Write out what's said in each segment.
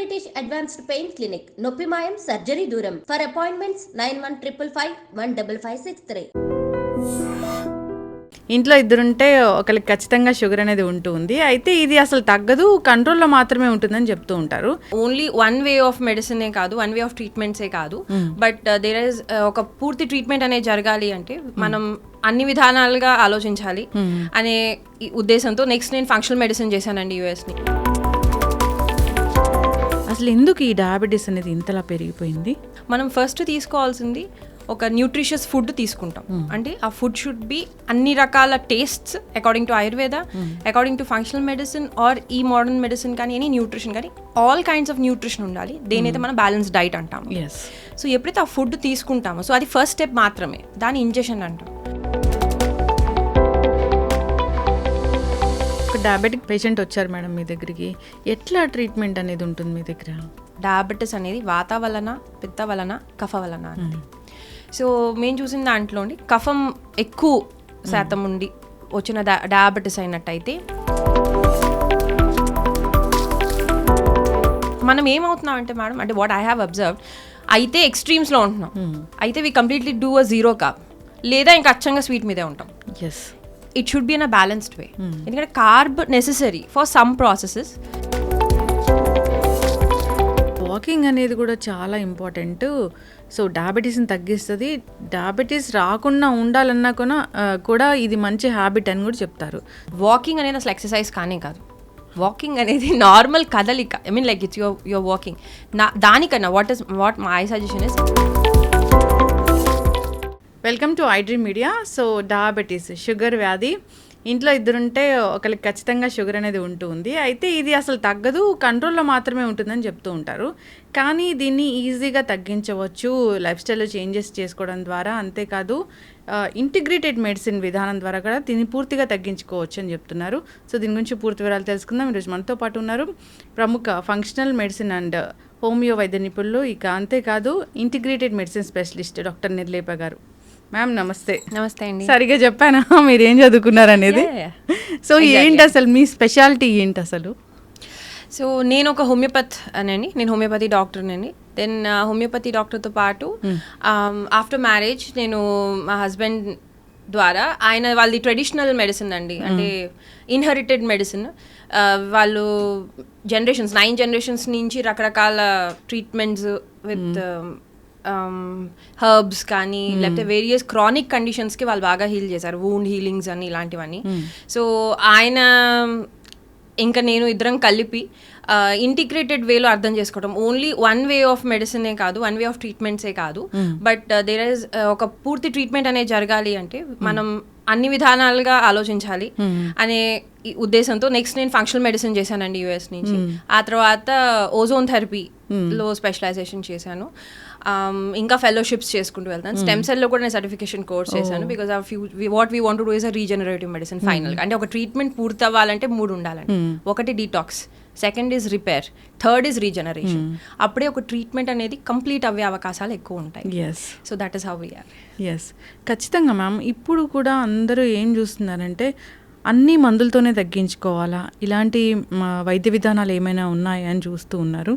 British advanced pain clinic నొప్పి మాయం surgery దూరం. For appointments 9155515563. ఇంట్లో ఇద్దరుంటే ఒకరికి ఖచ్చితంగా షుగర్ అనేది ఉంటుంది. అయితే ఇది అసలు తగ్గదు, కంట్రోల్లో మాత్రమే ఉంటుందని చెప్తూ ఉంటారు. ఓన్లీ వన్ వే ఆఫ్ మెడిసినే కాదు, వన్ వే ఆఫ్ ట్రీట్మెంట్సే కాదు, బట్ దేర్ ఇస్ ఒక పూర్తి ట్రీట్మెంట్ అనేది జరగాలి అంటే మనం అన్ని విధానాలుగా ఆలోచించాలి అనే ఉద్దేశంతో నెక్స్ట్ నేను ఫంక్షనల్ మెడిసిన్ చేశానండి యూఎస్ని. అసలు ఎందుకు ఈ డయాబెటీస్ అనేది ఇంతలా పెరిగిపోయింది? మనం ఫస్ట్ తీసుకోవాల్సింది ఒక న్యూట్రిషియస్ ఫుడ్ తీసుకుంటాం. అంటే ఆ ఫుడ్ షుడ్ బి అన్ని రకాల tastes according to Ayurveda, according to functional medicine or ఈ మోడర్న్ మెడిసిన్ కానీ ఎనీ న్యూట్రిషన్ కానీ ఆల్ కైండ్స్ ఆఫ్ న్యూట్రిషన్ ఉండాలి. దేనైతే మనం బ్యాలెన్స్ డైట్ అంటాం. సో ఎప్పుడైతే ఆ ఫుడ్ తీసుకుంటామో సో అది ఫస్ట్ స్టెప్ మాత్రమే, దాని ఇంజెక్షన్ అంటాం. ఒక డయాబెటిక్ పేషెంట్ వచ్చారు మేడం మీ దగ్గరికి, ఎట్లా ట్రీట్మెంట్ అనేది ఉంటుంది మీ దగ్గర? డయాబెటిస్ అనేది వాత వలన, పిత్త వలన, కఫ వలన అనేది. సో మేము చూసిన దాంట్లోని కఫం ఎక్కువ శాతం ఉండి వచ్చిన డయాబెటిస్ అయినట్టయితే మనం ఏమవుతున్నామంటే మేడం, అంటే వాట్ ఐ హ్యావ్ అబ్జర్వ్డ్, అయితే ఎక్స్ట్రీమ్స్లో ఉంటున్నాం. అయితే we completely do a zero carb, లేదా ఇంకా అచ్చంగా స్వీట్ మీదే ఉంటాం. It should be in a balanced way. ఎందుకంటే carb necessary for some processes. Walking అనేది కూడా చాలా ఇంపార్టెంట్. సో డయాబెటీస్ని తగ్గిస్తుంది. డయాబెటీస్ రాకుండా ఉండాలన్నా కూడా ఇది మంచి హ్యాబిట్ అని కూడా చెప్తారు. వాకింగ్ అనేది అసలు ఎక్సర్సైజ్ కానే కాదు. వాకింగ్ అనేది నార్మల్ కదలిక. I mean like it's your walking. దానికన్నా what my suggestion is. Welcome to iDream media. So diabetes, sugar వ్యాధి, ఇంట్లో ఇద్దరుంటే ఒకరికి ఖచ్చితంగా షుగర్ అనేది ఉంటుంది. అయితే ఇది అసలు తగ్గదు, కంట్రోల్లో మాత్రమే ఉంటుందని చెప్తూ ఉంటారు. కానీ దీన్ని ఈజీగా తగ్గించవచ్చు లైఫ్ స్టైల్లో చేంజెస్ చేసుకోవడం ద్వారా. అంతేకాదు ఇంటిగ్రేటెడ్ మెడిసిన్ విధానం ద్వారా కూడా దీన్ని పూర్తిగా తగ్గించుకోవచ్చు అని చెప్తున్నారు. సో దీని గురించి పూర్తి వివరాలు తెలుసుకుందాం. ఈరోజు మనతో పాటు ఉన్నారు ప్రముఖ ఫంక్షనల్ మెడిసిన్ అండ్ హోమియో వైద్య నిపుణులు, ఇక అంతేకాదు ఇంటిగ్రేటెడ్ మెడిసిన్ స్పెషలిస్ట్ డాక్టర్ నిర్లేప గారు. మ్యామ్ నమస్తే. నమస్తే అండి. సరిగా చెప్పానా మీరు ఏం చదువుకున్నారు అనేది? సో ఏంటి అసలు మీ స్పెషాలిటీ ఏంటి అసలు? సో నేను ఒక హోమియోపత్ అనండి, నేను హోమియోపతి డాక్టర్నండి. దెన్ హోమియోపతి డాక్టర్తో పాటు ఆఫ్టర్ మ్యారేజ్ నేను మా హస్బెండ్ ద్వారా వాళ్ళది ట్రెడిషనల్ మెడిసిన్ అండి, అంటే ఇన్హెరిటెడ్ మెడిసిన్. వాళ్ళు 9 generations నుంచి రకరకాల ట్రీట్మెంట్స్ విత్ హర్బ్స్ కానీ లేకపోతే వేరియస్ క్రానిక్ కండిషన్స్కి వాళ్ళు బాగా హీల్ చేశారు, వూండ్ హీలింగ్స్ అని ఇలాంటివన్నీ. సో ఆయన ఇంకా నేను ఇద్దరం కలిపి ఇంటిగ్రేటెడ్ వేలో అర్థం చేసుకోవడం. ఓన్లీ వన్ వే ఆఫ్ మెడిసినే కాదు, వన్ వే ఆఫ్ ట్రీట్మెంట్సే కాదు, బట్ దేర్ ఇస్ ఒక పూర్తి ట్రీట్మెంట్ అనేది జరగాలి అంటే మనం అన్ని విధానాలుగా ఆలోచించాలి అనే ఉద్దేశంతో నెక్స్ట్ నేను ఫంక్షనల్ మెడిసిన్ చేశానండి యూఎస్ నుంచి. ఆ తర్వాత ఓజోన్ థెరపీలో స్పెషలైజేషన్ చేశాను. ఇంకా ఫెలోషిప్స్ చేసుకుంటూ వెళ్తాను. స్టెమ్ సెల్లో కూడా నేను సర్టిఫికేషన్ కోర్స్ చేశాను. Because what we want to do is a regenerative medicine ఫైనల్గా. అంటే ఒక ట్రీట్మెంట్ పూర్తి అవ్వాలంటే 3 ఉండాలండి. ఒకటి detox, second is repair, third is regeneration. అప్పుడే ఒక ట్రీట్మెంట్ అనేది కంప్లీట్ అవ్వే అవకాశాలు ఎక్కువ ఉంటాయి. So that is how we are. ఖచ్చితంగా మ్యామ్. ఇప్పుడు కూడా అందరూ ఏం చూస్తున్నారంటే అన్నీ మందులతోనే తగ్గించుకోవాలా, ఇలాంటి వైద్య విధానాలు ఏమైనా ఉన్నాయా అని చూస్తూ ఉన్నారు.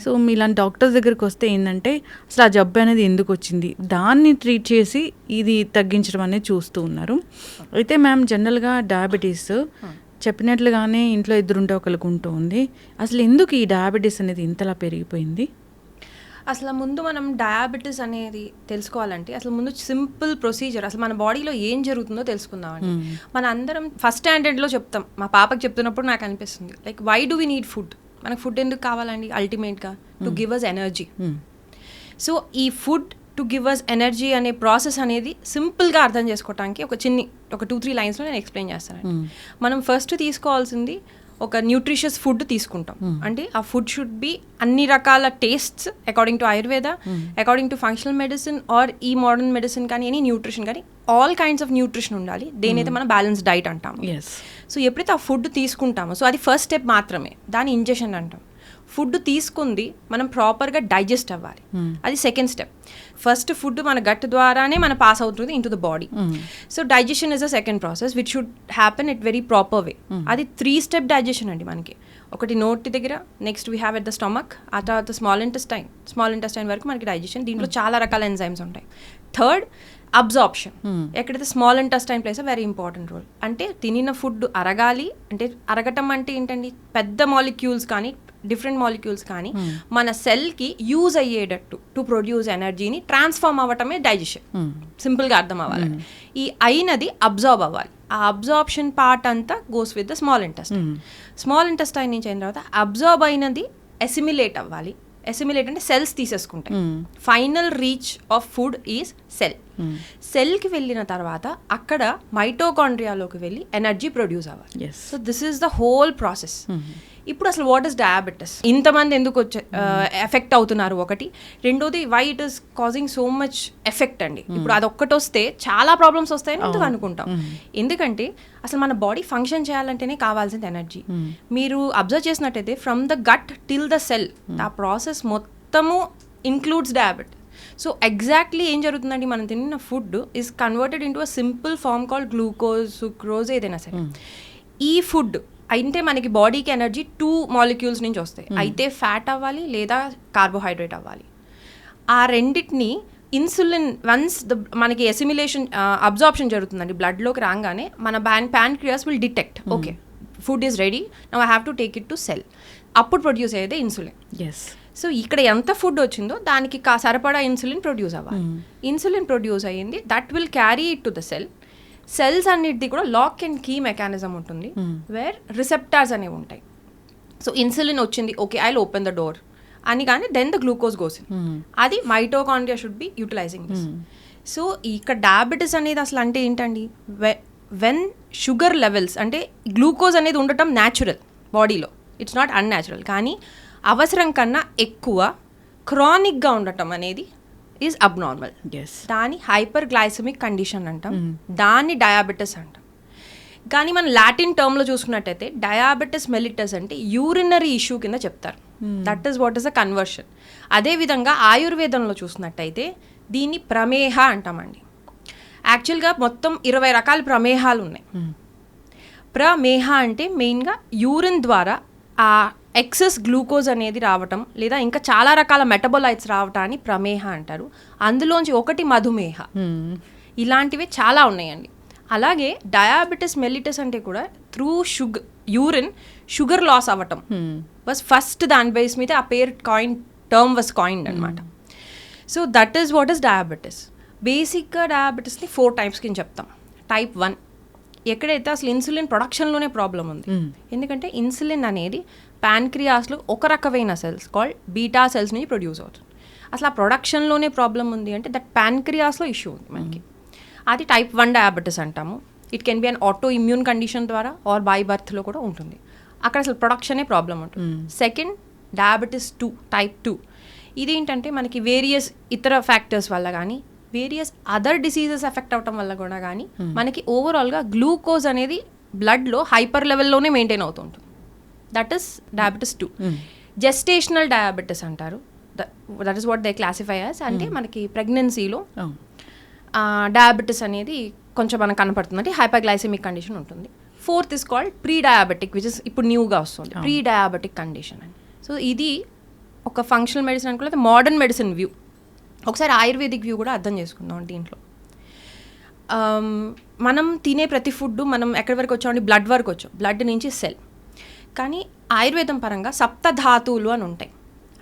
సో మీలాంటి డాక్టర్స్ దగ్గరికి వస్తే ఏంటంటే అసలు ఆ జబ్బు అనేది ఎందుకు వచ్చింది, దాన్ని ట్రీట్ చేసి ఇది తగ్గించడం అనేది చూస్తూ ఉన్నారు. అయితే మ్యామ్ జనరల్గా డయాబెటీస్ చెప్పినట్లుగానే ఇంట్లో ఇద్దరుంటే ఒకరికి ఉంటుంది. అసలు ఎందుకు ఈ డయాబెటీస్ అనేది ఇంతలా పెరిగిపోయింది? అసలు ముందు మనం డయాబెటీస్ అనేది తెలుసుకోవాలంటే అసలు ముందు సింపుల్ ప్రొసీజర్, అసలు మన బాడీలో ఏం జరుగుతుందో తెలుసుకుందామండి. మన అందరం ఫస్ట్ స్టాండర్డ్లో చెప్తాం. మా పాపకి చెప్తున్నప్పుడు నాకు అనిపిస్తుంది like why do we need food? మనకు ఫుడ్ ఎందుకు కావాలండి? అల్టిమేట్గా to give us energy. So ఈ food to give us energy అనే ప్రాసెస్ అనేది సింపుల్గా అర్థం చేసుకోవడానికి ఒక 2-3 లైన్స్లో నేను ఎక్స్ప్లెయిన్ చేస్తానండి. మనం ఫస్ట్ తీసుకోవాల్సింది ఒక న్యూట్రిషియస్ ఫుడ్ తీసుకుంటాం. అంటే ఆ ఫుడ్ షుడ్ బి అన్ని రకాల tastes according to Ayurveda, according to functional medicine or ఈ మోడర్న్ మెడిసిన్ కానీ ఎనీ న్యూట్రిషన్ కానీ ఆల్ కైండ్స్ ఆఫ్ న్యూట్రిషన్ ఉండాలి. దేనైతే మనం బ్యాలెన్స్ డైట్ అంటాం. సో ఎప్పుడైతే ఆ ఫుడ్ తీసుకుంటామో సో అది ఫస్ట్ స్టెప్ మాత్రమే, దాని ఇంజెక్షన్ అంటాం. ఫుడ్ తీసుకుంది మనం ప్రాపర్గా డైజెస్ట్ అవ్వాలి. అది సెకండ్ స్టెప్. ఫస్ట్ ఫుడ్ మన గట్ ద్వారానే మన పాస్ అవుతుంది in to the body. So digestion is a second process which should happen at very proper way. అది 3 స్టెప్ డైజెషన్ అండి మనకి. ఒకటి నోటి దగ్గర, next we have at the stomach, ఆ తర్వాత స్మాల్ ఇంటెస్టైన్ వరకు మనకి డైజెషన్. దీంట్లో చాలా రకాల ఎంజైమ్స్ ఉంటాయి. Third absorption. ఎక్కడైతే small intestine place a very important role. అంటే తినిన ఫుడ్ అరగాలి అంటే, అరగటం అంటే ఏంటండి, పెద్ద మాలిక్యూల్స్ కానీ డిఫరెంట్ మాలిక్యూల్స్ కానీ మన సెల్కి యూజ్ అయ్యేటట్టు టు ప్రొడ్యూస్ ఎనర్జీని ట్రాన్స్ఫార్మ్ అవ్వటమే డైజెషన్. సింపుల్గా అర్థం అవ్వాలి. ఈ అయినది అబ్జార్బ్ అవ్వాలి. ఆ అబ్జార్ప్షన్ పార్ట్ అంతా goes with the small intestine. Small intestine నుంచి అయిన తర్వాత అబ్జార్బ్ అయినది అసిమిలేట్ అవ్వాలి. అసిమిలేట్ అంటే సెల్స్ తీసేసుకుంటాయి. Final reach of food is cell. సెల్కి వెళ్ళిన తర్వాత అక్కడ మైటోకాండ్రియాలోకి వెళ్ళి ఎనర్జీ ప్రొడ్యూస్ అవ్వాలి. So this is the whole process. ఇప్పుడు అసలు వాట్ ఇస్ డయాబెటిస్, ఇంతమంది ఎందుకు ఎఫెక్ట్ అవుతున్నారు ఒకటి, రెండోది why it is causing so much effect అండి. ఇప్పుడు అదొక్కటి వస్తే చాలా ప్రాబ్లమ్స్ వస్తాయని ఎందుకు అనుకుంటాం. ఎందుకంటే అసలు మన బాడీ ఫంక్షన్ చేయాలంటేనే కావాల్సింది ఎనర్జీ. మీరు అబ్జర్వ్ చేసినట్టయితే from the gut till the cell ఆ ప్రాసెస్ మొత్తము ఇంక్లూడ్స్ డయాబెటిస్. సో ఎగ్జాక్ట్లీ ఏం జరుగుతుందండి, మనం తిన్న food is converted into a simple form called glucose, sucrose, ఏదైనా సరే. ఈ ఫుడ్ అయితే మనకి బాడీకి ఎనర్జీ 2 మాలిక్యూల్స్ నుంచి వస్తాయి. అయితే ఫ్యాట్ అవ్వాలి లేదా కార్బోహైడ్రేట్ అవ్వాలి. ఆ రెండింటిని ఇన్సులిన్ వన్స్ మనకి ఎసిమిలేషన్ అబ్జార్ప్షన్ జరుగుతుందండి బ్లడ్లోకి రాగానే మన pancreas will detect okay food is ready, now I have to take it to cell. అప్పుడు ప్రొడ్యూస్ అయ్యేది ఇన్సులిన్. సో ఇక్కడ ఎంత ఫుడ్ వచ్చిందో దానికి సరిపడా ఇన్సులిన్ ప్రొడ్యూస్ అవ్వాలి. ఇన్సులిన్ ప్రొడ్యూస్ అయ్యింది, that will carry it to the cell. Cells అన్నిటిది కూడా లాక్ అండ్ కీ మెకానిజం ఉంటుంది వేర్ రిసెప్టార్స్ అనేవి ఉంటాయి. సో ఇన్సులిన్ వచ్చింది, okay I will open the door అని, కానీ then the glucose goes in. అది mitochondria should be utilising this. So ఇక్కడ డయాబెటిస్ అనేది అసలు అంటే ఏంటండి, వెన్ షుగర్ లెవెల్స్ అంటే గ్లూకోజ్ అనేది ఉండటం న్యాచురల్ బాడీలో, ఇట్స్ నాట్ అన్యాచురల్, కానీ అవసరం కన్నా ఎక్కువ క్రానిక్గా ఉండటం అనేది ఈజ్ అబ్నార్మల్. దాని హైపర్ గ్లైసమిక్ కండిషన్ అంటాం, దాన్ని డయాబెటిస్ అంటాం. కానీ మనం లాటిన్ టర్మ్లో చూసుకున్నట్టయితే డయాబెటిస్ మెలిటస్ అంటే యూరినరీ ఇష్యూ కింద చెప్తారు. That is what is a conversion. అదేవిధంగా ఆయుర్వేదంలో చూసినట్టయితే దీన్ని ప్రమేహ అంటామండి. యాక్చువల్గా మొత్తం 20 రకాల ప్రమేహాలు ఉన్నాయి. ప్రమేహ అంటే మెయిన్గా యూరిన్ ద్వారా ఆ ఎక్సెస్ గ్లూకోజ్ అనేది రావటం లేదా ఇంకా చాలా రకాల మెటబోలైట్స్ రావటాన్ని ప్రమేహ అంటారు. అందులోంచి ఒకటి మధుమేహ. ఇలాంటివి చాలా ఉన్నాయండి. అలాగే డయాబెటిస్ మెలిటస్ అంటే కూడా త్రూ యూరిన్ షుగర్ లాస్ అవ్వటం బస్ ఫస్ట్ దాని బేస్ మీద ఆ పేరు టర్మ్ వాస్ కాయిన్డ్ అనమాట. So that is what is diabetes. బేసిక్గా డయాబెటిస్ని 4 టైప్స్ కింద చెప్తాం. టైప్ 1 ఎక్కడైతే అసలు ఇన్సులిన్ ప్రొడక్షన్లోనే ప్రాబ్లం ఉంది. ఎందుకంటే ఇన్సులిన్ అనేది ప్యాన్క్రియాస్లో ఒక రకమైన సెల్స్ కాల్డ్ బీటా సెల్స్ నుంచి ప్రొడ్యూస్ అవుతుంది. అసలు ఆ ప్రొడక్షన్లోనే ప్రాబ్లం ఉంది అంటే దట్ ప్యాన్క్రియాస్లో ఇష్యూ ఉంది మనకి. అది టైప్ 1 డయాబెటిస్ అంటాము. It can be an auto immune condition ద్వారా ఆర్ బై బర్త్లో కూడా ఉంటుంది. అక్కడ అసలు ప్రొడక్షనే ప్రాబ్లం ఉంటుంది. Second diabetes 2 type 2. ఇదేంటంటే మనకి వేరియస్ ఇతర ఫ్యాక్టర్స్ వల్ల కానీ వేరియస్ అదర్ డిసీజెస్ ఎఫెక్ట్ అవటం వల్ల కూడా కానీ మనకి ఓవరాల్గా గ్లూకోజ్ అనేది బ్లడ్లో హైపర్ లెవెల్లోనే మెయింటైన్ అవుతుంటుంది. That is diabetes 2. Gestational diabetes అంటారు. That is what they classify as. అంటే మనకి ప్రెగ్నెన్సీలో డయాబెటిస్ అనేది కొంచెం మనకు కనపడుతుంది, అంటే హైపర్గ్లైసెమిక్ కండిషన్ ఉంటుంది. 4th is called pre diabetic, which is ఇప్పుడు న్యూగా వస్తుంది, ప్రీ డయాబెటిక్ కండిషన్ అని. సో ఇది ఒక ఫంక్షనల్ మెడిసిన్ అనుకోలేదు, మోడర్న్ మెడిసిన్ వ్యూ. ఒకసారి ఆయుర్వేదిక్ వ్యూ కూడా అర్థం చేసుకుందాం దీంట్లో. మనం తినే ప్రతి ఫుడ్ మనం ఎక్కడి వరకు వచ్చామండి, బ్లడ్ వరకు వచ్చాం, బ్లడ్ నుంచి సెల్. కానీ ఆయుర్వేదం పరంగా 7 ధాతువులు అని ఉంటాయి.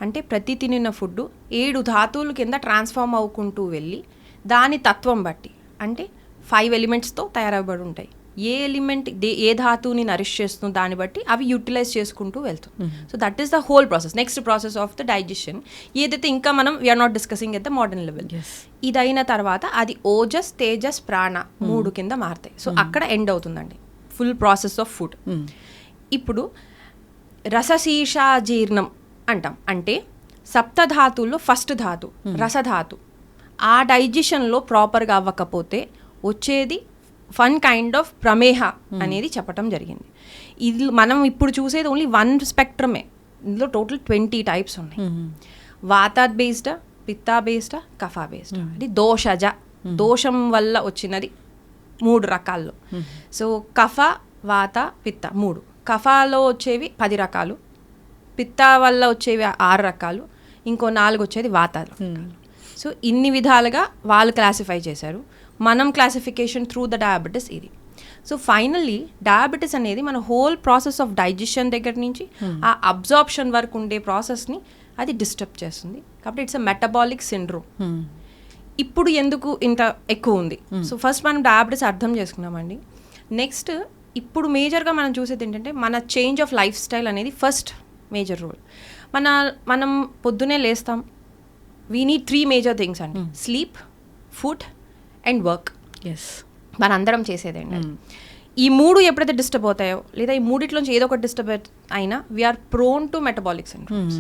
అంటే ప్రతి తినిన ఫుడ్ 7 ధాతువుల కింద ట్రాన్స్ఫార్మ్ అవ్వుకుంటూ వెళ్ళి దాని తత్వం బట్టి, అంటే 5 ఎలిమెంట్స్తో తయారవబడి ఉంటాయి. ఏ ఎలిమెంట్ ఏ ధాతువుని నరిష్ చేస్తుందో దాన్ని బట్టి అవి యూటిలైజ్ చేసుకుంటూ వెళ్తాం. So that is the whole process. Next process of the digestion ఏదైతే ఇంకా మనం we are not discussing at the modern level. ఇదైన తర్వాత అది ఓజస్, తేజస్, ప్రాణ 3 కింద మారుతాయి. సో అక్కడ ఎండ్ అవుతుందండి ఫుల్ ప్రాసెస్ ఆఫ్ ఫుడ్. ఇప్పుడు రసశీర్షాజీర్ణం అంటాం. అంటే 7 ధాతువుల్లో ఫస్ట్ ధాతు రసధాతు. ఆ డైజెషన్లో ప్రాపర్గా అవ్వకపోతే వచ్చేది ఫన్ కైండ్ ఆఫ్ ప్రమేహ అనేది చెప్పటం జరిగింది. ఇది మనం ఇప్పుడు చూసేది ఓన్లీ 1 స్పెక్ట్రమే. ఇందులో టోటల్ 20 టైప్స్ ఉన్నాయి. వాత బేస్డా, పిత్తా బేస్డా, కఫా బేస్డా. అది దోషజ, దోషం వల్ల వచ్చినది 3 రకాల్లో. సో కఫ, వాత, పిత్త 3. కఫాలో వచ్చేవి 10 రకాలు, పిత్త వల్ల వచ్చేవి 6 రకాలు, ఇంకో 4 వచ్చేది వాతాలు. సో ఇన్ని విధాలుగా వాళ్ళు క్లాసిఫై చేశారు. మనం క్లాసిఫికేషన్ త్రూ ద డయాబెటీస్ ఇది. సో ఫైనల్లీ డయాబెటీస్ అనేది మన హోల్ ప్రాసెస్ ఆఫ్ డైజెషన్ దగ్గర నుంచి ఆ అబ్జార్ప్షన్ వరకు ఉండే ప్రాసెస్ని అది డిస్టర్బ్ చేస్తుంది. కాబట్టి ఇట్స్ అ మెటబాలిక్ సిండ్రోమ్. ఇప్పుడు ఎందుకు ఇంత ఎక్కువ ఉంది? సో ఫస్ట్ మనం డయాబెటీస్ అర్థం చేసుకున్నామండి. నెక్స్ట్ ఇప్పుడు మేజర్గా మనం చూసేది ఏంటంటే మన చేంజ్ ఆఫ్ లైఫ్ స్టైల్ అనేది ఫస్ట్ మేజర్ రోల్. మనం పొద్దునే లేస్తాం, వీ నీడ్ 3 మేజర్ థింగ్స్ అండి: స్లీప్, ఫుడ్ అండ్ వర్క్. మనందరం చేసేదండి. ఈ 3 ఎప్పుడైతే డిస్టర్బ్ అవుతాయో, లేదా ఈ మూడిట్లోంచి ఏదో ఒకటి డిస్టర్బ్ అయినా we are prone to metabolic syndromes.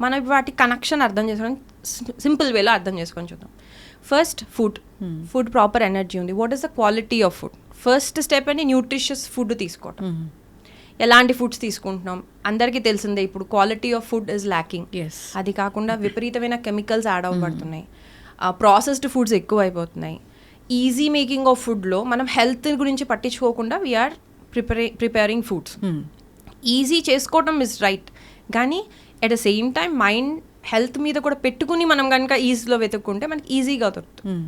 మనం వాటి కనెక్షన్ అర్థం చేసుకోవడం సింపుల్ వేలో అర్థం చేసుకొని చూద్దాం. ఫస్ట్ ఫుడ్ ప్రాపర్ ఎనర్జీ ఉంది. What is the quality of food? First step అని న్యూట్రిషియస్ ఫుడ్ తీసుకోవటం. ఎలాంటి ఫుడ్స్ తీసుకుంటున్నాం అందరికీ తెలిసిందే. ఇప్పుడు quality of food is lacking. అది కాకుండా విపరీతమైన కెమికల్స్ యాడ్ అవ్వబడుతున్నాయి, ప్రాసెస్డ్ ఫుడ్స్ ఎక్కువ అయిపోతున్నాయి. ఈజీ మేకింగ్ ఆఫ్ ఫుడ్లో మనం హెల్త్ గురించి పట్టించుకోకుండా వీఆర్ ప్రిపేరింగ్ ఫుడ్స్. ఈజీ చేసుకోవటం ఇస్ రైట్, కానీ at the same time mind health మీద కూడా పెట్టుకుని మనం కనుక ఈజీలో వెతుక్కుంటే మనకి ఈజీగా దొరుకుతుంది.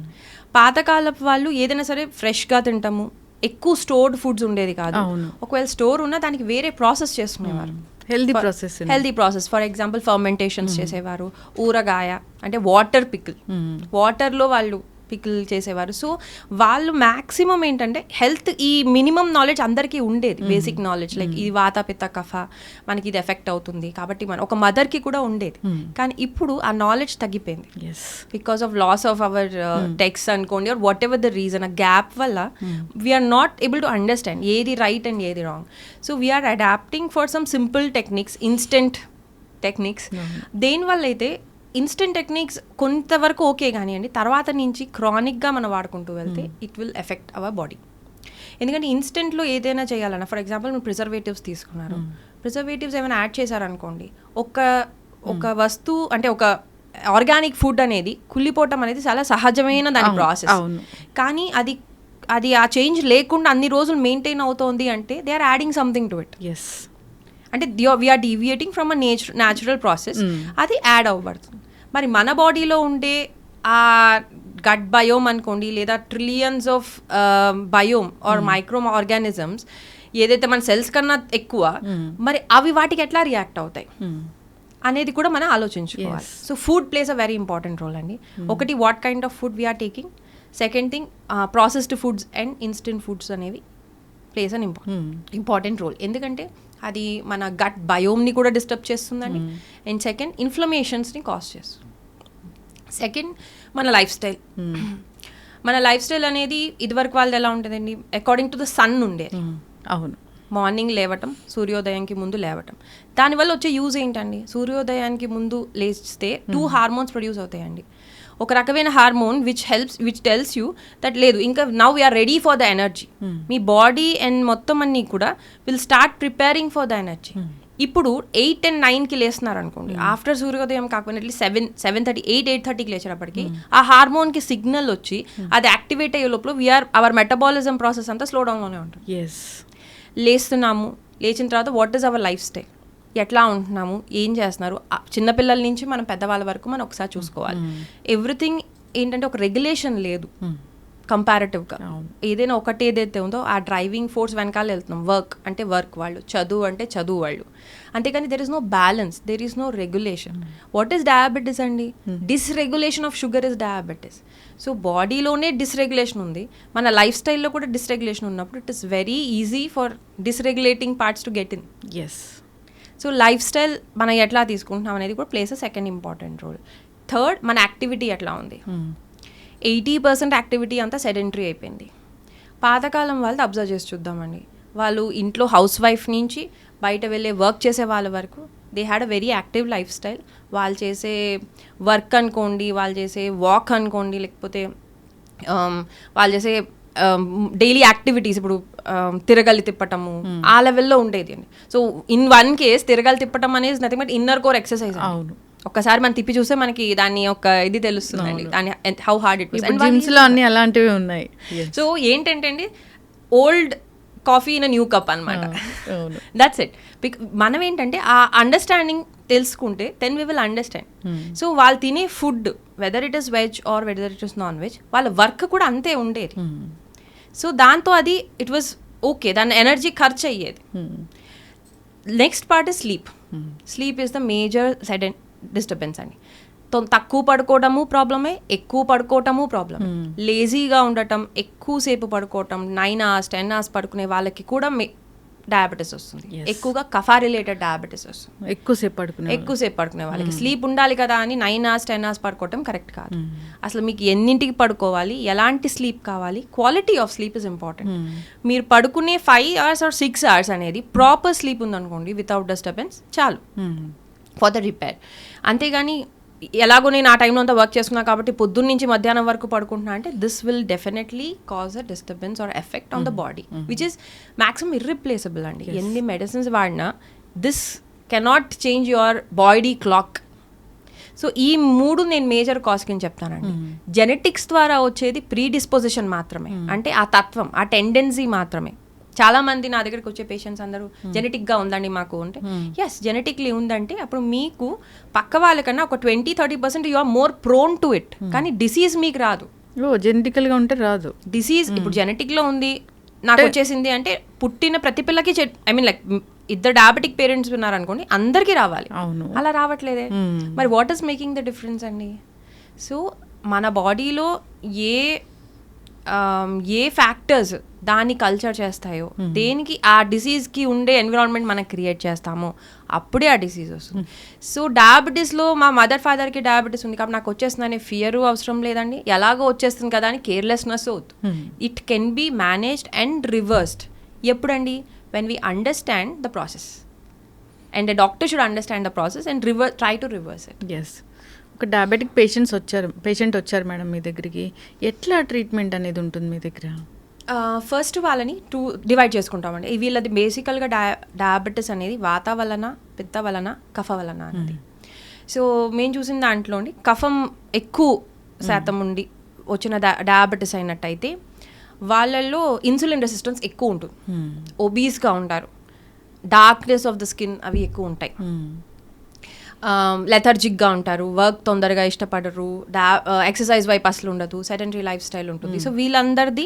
పాతకాలపు వాళ్ళు ఏదైనా సరే ఫ్రెష్గా తింటాము, ఎక్కువ స్టోర్డ్ ఫుడ్స్ ఉండేది కాదు. ఒకవేళ స్టోర్ ఉన్నా దానికి వేరే ప్రాసెస్ చేసుకునేవారు, హెల్దీ ప్రాసెస్. ఫర్ ఎగ్జాంపుల్ ఫర్మెంటేషన్స్ చేసేవారు. ఊరగాయ అంటే వాటర్ పికిల్, వాటర్లో వాళ్ళు పికిల్ చేసేవారు. సో వాళ్ళు మ్యాక్సిమం ఏంటంటే హెల్త్, ఈ మినిమం నాలెడ్జ్ అందరికీ ఉండేది, బేసిక్ నాలెడ్జ్. లైక్ ఇది వాత, పిత్త, కఫ, మనకి ఇది ఎఫెక్ట్ అవుతుంది కాబట్టి మన ఒక మదర్కి కూడా ఉండేది. కానీ ఇప్పుడు ఆ నాలెడ్జ్ తగ్గిపోయింది because of loss of our text అనుకోండి, or whatever the reason. ఆ గ్యాప్ వల్ల we are not able to understand ఏది రైట్ అండ్ ఏది wrong. So we are adapting for some simple techniques, instant techniques. దేనివల్ల అయితే ఇన్స్టెంట్ టెక్నిక్స్ కొంతవరకు okay కానివ్వండి, తర్వాత నుంచి క్రానిక్గా మనం వాడుకుంటూ వెళ్తే it will effect our body. ఎందుకంటే ఇన్స్టెంట్లో ఏదైనా చేయాలన్నా, ఫర్ ఎగ్జాంపుల్ మీరు ప్రిజర్వేటివ్స్ తీసుకున్నారు, ప్రిజర్వేటివ్స్ ఏమైనా యాడ్ చేశారనుకోండి, ఒక వస్తువు అంటే ఒక ఆర్గానిక్ ఫుడ్ అనేది కుళ్ళిపోవటం అనేది చాలా సహజమైన దాని ప్రాసెస్. కానీ అది ఆ చేంజ్ లేకుండా అన్ని రోజులు మెయింటైన్ అవుతోంది అంటే they are adding something to it. అంటే we are deviating from a natural process, అది యాడ్ అవ్వబడుతుంది. మరి మన బాడీలో ఉండే ఆ గట్ బయోమ్ అనుకోండి, లేదా trillions of biome or microorganisms ఏదైతే మన సెల్స్ కన్నా ఎక్కువ, మరి అవి వాటికి ఎట్లా రియాక్ట్ అవుతాయి అనేది కూడా మనం ఆలోచించుకోవాలి. So food plays a very important role అండి. ఒకటి, what kind of food we are taking. Second thing, processed foods and instant foods అనేవి ప్లేస్ అన్ ఇంపార్టెంట్ రోల్. ఎందుకంటే అది మన గట్ బయోమ్ని కూడా డిస్టర్బ్ చేస్తుందండి. అండ్ సెకండ్, ఇన్ఫ్లమేషన్స్ని కాజ్ చేస్తుంది. సెకండ్, మన లైఫ్ స్టైల్ అనేది ఇదివరకు వాళ్ళది ఎలా ఉంటుందండి, అకార్డింగ్ టు ద సన్ ఉండేది. అవును, మార్నింగ్ లేవటం, సూర్యోదయానికి ముందు లేవటం. దానివల్ల వచ్చే యూజ్ ఏంటండి, సూర్యోదయానికి ముందు లేస్తే 2 హార్మోన్స్ ప్రొడ్యూస్ అవుతాయండి. ఒక రకమైన hormone which tells you that లేదు ఇంకా now we are ready for the energy. మీ బాడీ అండ్ మొత్తం అన్నీ కూడా will start preparing for the energy. ఇప్పుడు 8 and 9కి లేస్తున్నారు అనుకోండి, ఆఫ్టర్ సూర్యోదయం కాకపోయినా 7:30, 8:30కి లేచేటప్పటికి ఆ హార్మోన్కి సిగ్నల్ వచ్చి అది యాక్టివేట్ అయ్యే లోపల అవర్ మెటబాలిజం ప్రాసెస్ అంతా స్లో డౌన్లోనే ఉంటుంది. లేస్తున్నాము, లేచిన తర్వాత what is our life style, ఎట్లా ఉంటున్నాము, ఏం చేస్తున్నారు, చిన్నపిల్లల నుంచి మనం పెద్దవాళ్ళ వరకు మనం ఒకసారి చూసుకోవాలి. ఎవ్రీథింగ్ ఏంటంటే ఒక రెగ్యులేషన్ లేదు కంపారిటివ్గా. ఏదైనా ఒకటి ఏదైతే ఉందో ఆ డ్రైవింగ్ ఫోర్స్ వెనకాల వెళ్తున్నాం. వర్క్ అంటే వర్క్ వాళ్ళు, చదువు అంటే చదువు వాళ్ళు. అంతేకాని there is no balance, there is no regulation. What is diabetes అండి? Dysregulation of sugar is diabetes. So బాడీలోనే డిస్రెగ్యులేషన్ ఉంది, మన లైఫ్ స్టైల్లో కూడా డిస్రెగ్యులేషన్ ఉన్నప్పుడు it is very easy for dysregulating parts to get in. So lifestyle మనం ఎట్లా తీసుకుంటున్నాం అనేది కూడా place a second important role. Third, మన యాక్టివిటీ ఎట్లా ఉంది. 80% యాక్టివిటీ అంతా సెడెంటరీ అయిపోయింది. పాతకాలం వాళ్ళది అబ్జర్వ్ చేసి చూద్దామండి, వాళ్ళు ఇంట్లో హౌస్ వైఫ్ నుంచి బయట వెళ్ళే వర్క్ చేసే వాళ్ళ వరకు they had a very active life style. వాళ్ళు చేసే వర్క్ అనుకోండి, వాళ్ళు చేసే వాక్ అనుకోండి, లేకపోతే వాళ్ళు చేసే డైలీ యాక్టివిటీస్ ఇప్పుడు తిరగలి తిప్పటము ఆ లెవెల్లో ఉండేది అండి. సో ఇన్ వన్ కేస్ తిరగలి తిప్పటం అనేది nothing but inner core exercise. అవును, ఒక్కసారి మనం తిప్పి చూస్తే మనకి దాని యొక్క ఇది తెలుస్తుందండి, దాని how hard it was. Gyms లో అన్ని అలాంటివి ఉన్నాయి. సో ఏంటంటే అండి old coffee in new cup అనమాట. That's it. మనం ఏంటంటే ఆ అండర్స్టాండింగ్ తెలుసుకుంటే then we will understand. So వాళ్ళు తినే food whether it is veg or whether it is non veg, వాళ్ళ వర్క్ కూడా అంతే ఉండేది. సో దాంతో అది ఇట్ వాజ్ ఓకే, దాని ఎనర్జీ ఖర్చు అయ్యేది. Next part is sleep. Sleep is the major sudden disturbance అండి. తక్కువ పడుకోవటము ప్రాబ్లమే, ఎక్కువ పడుకోవటము ప్రాబ్లమే. లేజీగా ఉండటం, ఎక్కువసేపు పడుకోవటం, 9 hours 10 hours పడుకునే వాళ్ళకి కూడా డయాబెటీస్ వస్తుంది. ఎక్కువగా కఫా రిలేటెడ్ డయాబెటీస్ వస్తుంది ఎక్కువసేపు పడుకునే వాళ్ళకి. స్లీప్ ఉండాలి కదా అని 9 hours 10 hours పడుకోవటం కరెక్ట్ కాదు. అసలు మీకు ఎన్నింటికి పడుకోవాలి, ఎలాంటి స్లీప్ కావాలి, quality of sleep is important. మీరు పడుకునే 5 hours or 6 hours అనేది ప్రాపర్ స్లీప్ ఉందనుకోండి వితౌట్ డిస్టర్బెన్స్ చాలు ఫర్ ద రిపేర్. అంతేగాని ఎలాగో నేను ఆ టైంలో అంతా వర్క్ చేసుకున్నా కాబట్టి పొద్దున్న నుంచి మధ్యాహ్నం వరకు పడుకుంటున్నా అంటే this will definitely cause a disturbance or effect on the body which is maximum irreplaceable అండి. ఎన్ని మెడిసిన్స్ వాడినా this cannot change your body clock. So ఈ 3 నేను మేజర్ కాజ్ కింద చెప్తానండి. జెనెటిక్స్ ద్వారా వచ్చేది ప్రీ డిస్పోజిషన్ మాత్రమే, అంటే ఆ తత్వం, ఆ టెండెన్సీ మాత్రమే. చాలా మంది నా దగ్గరికి వచ్చే పేషెంట్స్ అందరూ జెనెటిక్గా ఉందండి మాకు అంటే, ఎస్ జెనెటిక్లీ ఉందంటే అప్పుడు మీకు పక్క వాళ్ళకన్నా ఒక 20-30% you are more prone to it. కానీ డిసీజ్ మీకు రాదు. జెనెటికల్గా ఉంటే రాదు డిసీజ్. ఇప్పుడు జెనెటిక్లో ఉంది నాకు వచ్చేసింది అంటే పుట్టిన ప్రతి పిల్లకి ఐ మీన్ లైక్ ఇద్దరు డయాబెటిక్ పేరెంట్స్ ఉన్నారనుకోండి అందరికీ రావాలి, అలా రావట్లేదే. మరి what is making the difference అండి? సో మన బాడీలో ఏ ఫ్యాక్టర్స్ దాన్ని కల్చర్ చేస్తాయో, దేనికి ఆ డిసీజ్కి ఉండే ఎన్విరాన్మెంట్ మనం క్రియేట్ చేస్తామో అప్పుడే ఆ డిసీజ్ వస్తుంది. సో డయాబెటీస్లో మా మదర్ ఫాదర్కి డయాబెటీస్ ఉంది కాబట్టి నాకు వచ్చేస్తుంది అనే ఫియరు అవసరం లేదండి. ఎలాగో వచ్చేస్తుంది కదా అని కేర్లెస్నెస్ వద్దు. It can be managed and reversed. ఎప్పుడండి? When we understand the process and the doctor should understand the process and try to reverse it. Yes. ఒక డయాబెటిక్ పేషెంట్ వచ్చారు మేడం మీ దగ్గరికి, ఎట్లా ట్రీట్మెంట్ అనేది ఉంటుంది మీ దగ్గర? ఫస్ట్ వాళ్ళని 2 డివైడ్ చేసుకుంటామండి. వీళ్ళది బేసికల్గా డయాబెటీస్ అనేది వాత వలన, పిత్త వలన, కఫ వలన అనేది. సో మేము చూసిన దాంట్లో కఫం ఎక్కువ శాతం ఉండి వచ్చిన డయాబెటీస్ అయినట్టయితే వాళ్ళల్లో ఇన్సులిన్ రెసిస్టెన్స్ ఎక్కువ ఉంటుంది, ఒబీస్గా ఉంటారు, డార్క్నెస్ ఆఫ్ ద స్కిన్ అవి ఎక్కువ ఉంటాయి, లెథర్జిక్గా ఉంటారు, వర్క్ తొందరగా ఇష్టపడరు, ఎక్సర్సైజ్ వైపు అసలు ఉండదు, సెడెంటరీ లైఫ్ స్టైల్ ఉంటుంది. సో వీళ్ళందరిది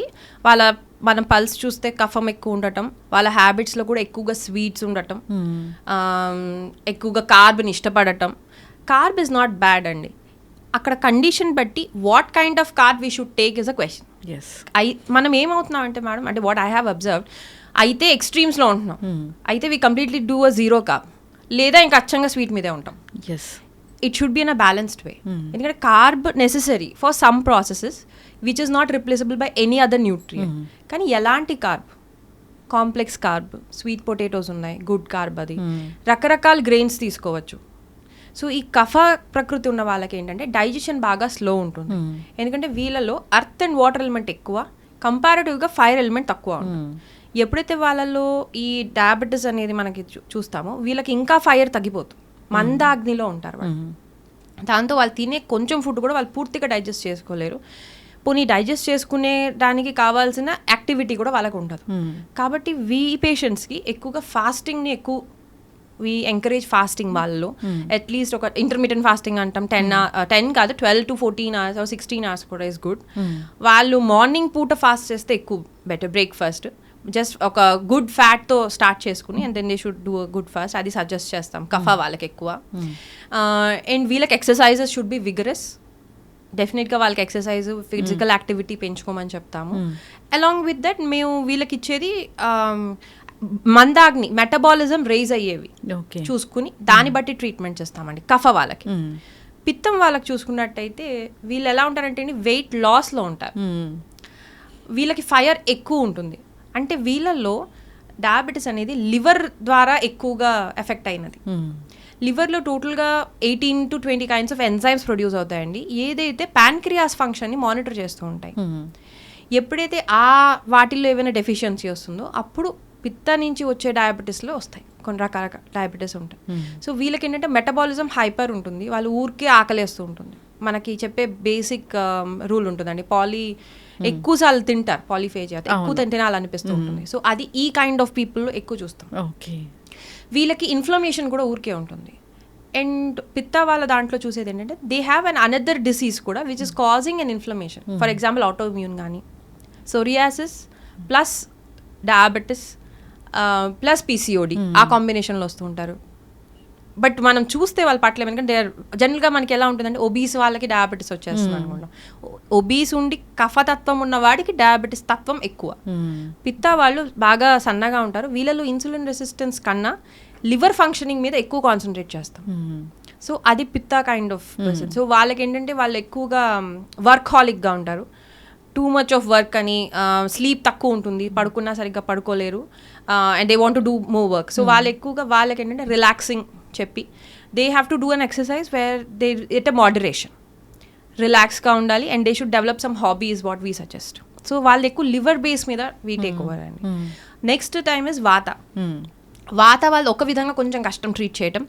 మనం పల్స్ చూస్తే కఫం ఎక్కువ ఉండటం, వాళ్ళ హ్యాబిట్స్లో కూడా ఎక్కువగా స్వీట్స్ ఉండటం, ఎక్కువగా కార్బ్ని ఇష్టపడటం. కార్బ్ ఇస్ నాట్ బ్యాడ్ అండి, అక్కడ కండిషన్ బట్టి what kind of carb we should take is a question. మనం ఏమవుతున్నాం అంటే మేడం, అంటే వాట్ ఐ హ్యావ్ అబ్జర్వ్డ్, అయితే ఎక్స్ట్రీమ్స్లో ఉంటున్నాం, అయితే we completely do a zero carb, లేదా ఇంకా అచ్చంగా స్వీట్ మీదే ఉంటాం. It should be in a balanced way. ఎందుకంటే carb necessary for some processes which is not replaceable by any other nutrient. కానీ ఎలాంటి carb? Complex carb, sweet potatoes ఉన్నాయి, good carb, అది రకరకాల గ్రెయిన్స్ తీసుకోవచ్చు. సో ఈ కఫ ప్రకృతి ఉన్న వాళ్ళకి ఏంటంటే డైజెషన్ బాగా స్లో ఉంటుంది, ఎందుకంటే వీళ్ళలో ఎర్త్ అండ్ వాటర్ ఎలిమెంట్ ఎక్కువ, కంపారిటివ్గా ఫైర్ ఎలిమెంట్ తక్కువ ఉంటుంది. ఎప్పుడైతే వాళ్ళలో ఈ డయాబెటీస్ అనేది మనకి చూస్తామో వీళ్ళకి ఇంకా ఫైర్ తగ్గిపోతుంది, మందాగ్నిలో ఉంటారు వాళ్ళు. దాంతో వాళ్ళు తినే కొంచెం ఫుడ్ కూడా వాళ్ళు పూర్తిగా డైజెస్ట్ చేసుకోలేరు. పోనీ డైజెస్ట్ చేసుకునే దానికి కావాల్సిన యాక్టివిటీ కూడా వాళ్ళకు ఉండదు. కాబట్టి పేషెంట్స్కి ఎక్కువగా ఫాస్టింగ్ని వీ ఎంకరేజ్ ఫాస్టింగ్ వాళ్ళలో. అట్లీస్ట్ ఒక ఇంటర్మీడియట్ ఫాస్టింగ్ అంటాం, 10 కాదు 12 to 14 hours or 16 hours కూడా ఇస్ గుడ్. వాళ్ళు మార్నింగ్ పూట ఫాస్ట్ చేస్తే ఎక్కువ బెటర్. బ్రేక్ఫాస్ట్ జస్ట్ ఒక గుడ్ ఫ్యాట్తో స్టార్ట్ చేసుకుని and then they should do a good fast, అది సజెస్ట్ చేస్తాం కఫా వాళ్ళకి ఎక్కువ. అండ్ వీళ్ళకి ఎక్సర్సైజెస్ షుడ్ బి విగరస్. డెఫినెట్గా వాళ్ళకి ఎక్సర్సైజ్, ఫిజికల్ యాక్టివిటీ పెంచుకోమని చెప్తాము. అలాంగ్ విత్ దట్ మేము వీళ్ళకి ఇచ్చేది మందాగ్ని, మెటబాలిజం రైజ్ అయ్యేవి చూసుకుని దాన్ని బట్టి ట్రీట్మెంట్ చేస్తామండి కఫ వాళ్ళకి. పిత్తం వాళ్ళకి చూసుకున్నట్టయితే వీళ్ళు ఎలా ఉంటారంటే వెయిట్ లాస్లో ఉంటారు, వీళ్ళకి ఫైర్ ఎక్కువ ఉంటుంది. అంటే వీళ్ళల్లో డయాబెటీస్ అనేది లివర్ ద్వారా ఎక్కువగా ఎఫెక్ట్ అయినది. లివర్లో టోటల్గా 18 to 20 kinds of enzymes produce అవుతాయండి, ఏదైతే ప్యాన్క్రియాస్ ఫంక్షన్ని మానిటర్ చేస్తూ ఉంటాయి. ఎప్పుడైతే ఆ వాటిల్లో ఏమైనా డెఫిషియన్సీ వస్తుందో అప్పుడు పిత్త నుంచి వచ్చే డయాబెటీస్లో వస్తాయి, కొన్ని రకాల డయాబెటీస్ ఉంటాయి. సో వీళ్ళకి ఏంటంటే మెటబాలిజం హైపర్ ఉంటుంది, వాళ్ళు ఊరికే ఆకలేస్తూ ఉంటుంది. మనకి చెప్పే బేసిక్ రూల్ ఉంటుందండి, ఎక్కువసార్లు తింటారు, పాలిఫేజియా ఎక్కువ తినాలనిపిస్తూ ఉంటుంది. సో అది ఈ కైండ్ ఆఫ్ పీపుల్లో ఎక్కువ చూస్తాం. ఓకే, వీళ్ళకి ఇన్ఫ్లమేషన్ కూడా ఊరికే ఉంటుంది. అండ్ పిత్త వాళ్ళ దాంట్లో చూసేది ఏంటంటే they have an another disease కూడా which is causing an inflammation. For example auto immune కానీ, psoriasis plus diabetes plus PCOD ఆ కాంబినేషన్లో వస్తూ ఉంటారు. బట్ మనం చూస్తే వాళ్ళ పట్ల ఎందుకంటే జనరల్గా మనకి ఎలా ఉంటుందంటే ఒబీస్ వాళ్ళకి డయాబెటీస్ వచ్చేస్తుంది అనుకుంటాం. ఒబీస్ ఉండి కఫతత్వం ఉన్న వాడికి డయాబెటీస్ తత్వం ఎక్కువ. పిత్త వాళ్ళు బాగా సన్నగా ఉంటారు, వీళ్ళలో ఇన్సులిన్ రెసిస్టెన్స్ కన్నా లివర్ ఫంక్షనింగ్ మీద ఎక్కువ కాన్సన్ట్రేట్ చేస్తాం. సో అది పిత్త కైండ్ ఆఫ్ పర్సన్. సో వాళ్ళకి ఏంటంటే వాళ్ళు ఎక్కువగా వర్క్ హాలిక్గా ఉంటారు, టూ మచ్ ఆఫ్ వర్క్ అని, స్లీప్ తక్కువ ఉంటుంది, పడుకున్నా సరిగ్గా పడుకోలేరు, and they want to do more work. So వాళ్ళు ఎక్కువగా వాళ్ళకి ఏంటంటే రిలాక్సింగ్ చెప్పి they have to do an exercise where they at a moderation, రిలాక్స్గా ఉండాలి, and they should develop some hobbies what we suggest. So వాళ్ళు ఎక్కువ లివర్ బేస్ మీద వీ టేక్ ఓవర్ అండి. నెక్స్ట్ టైమ్ ఇస్ వాత వాళ్ళు ఒక విధంగా కొంచెం కష్టం ట్రీట్ చేయటం,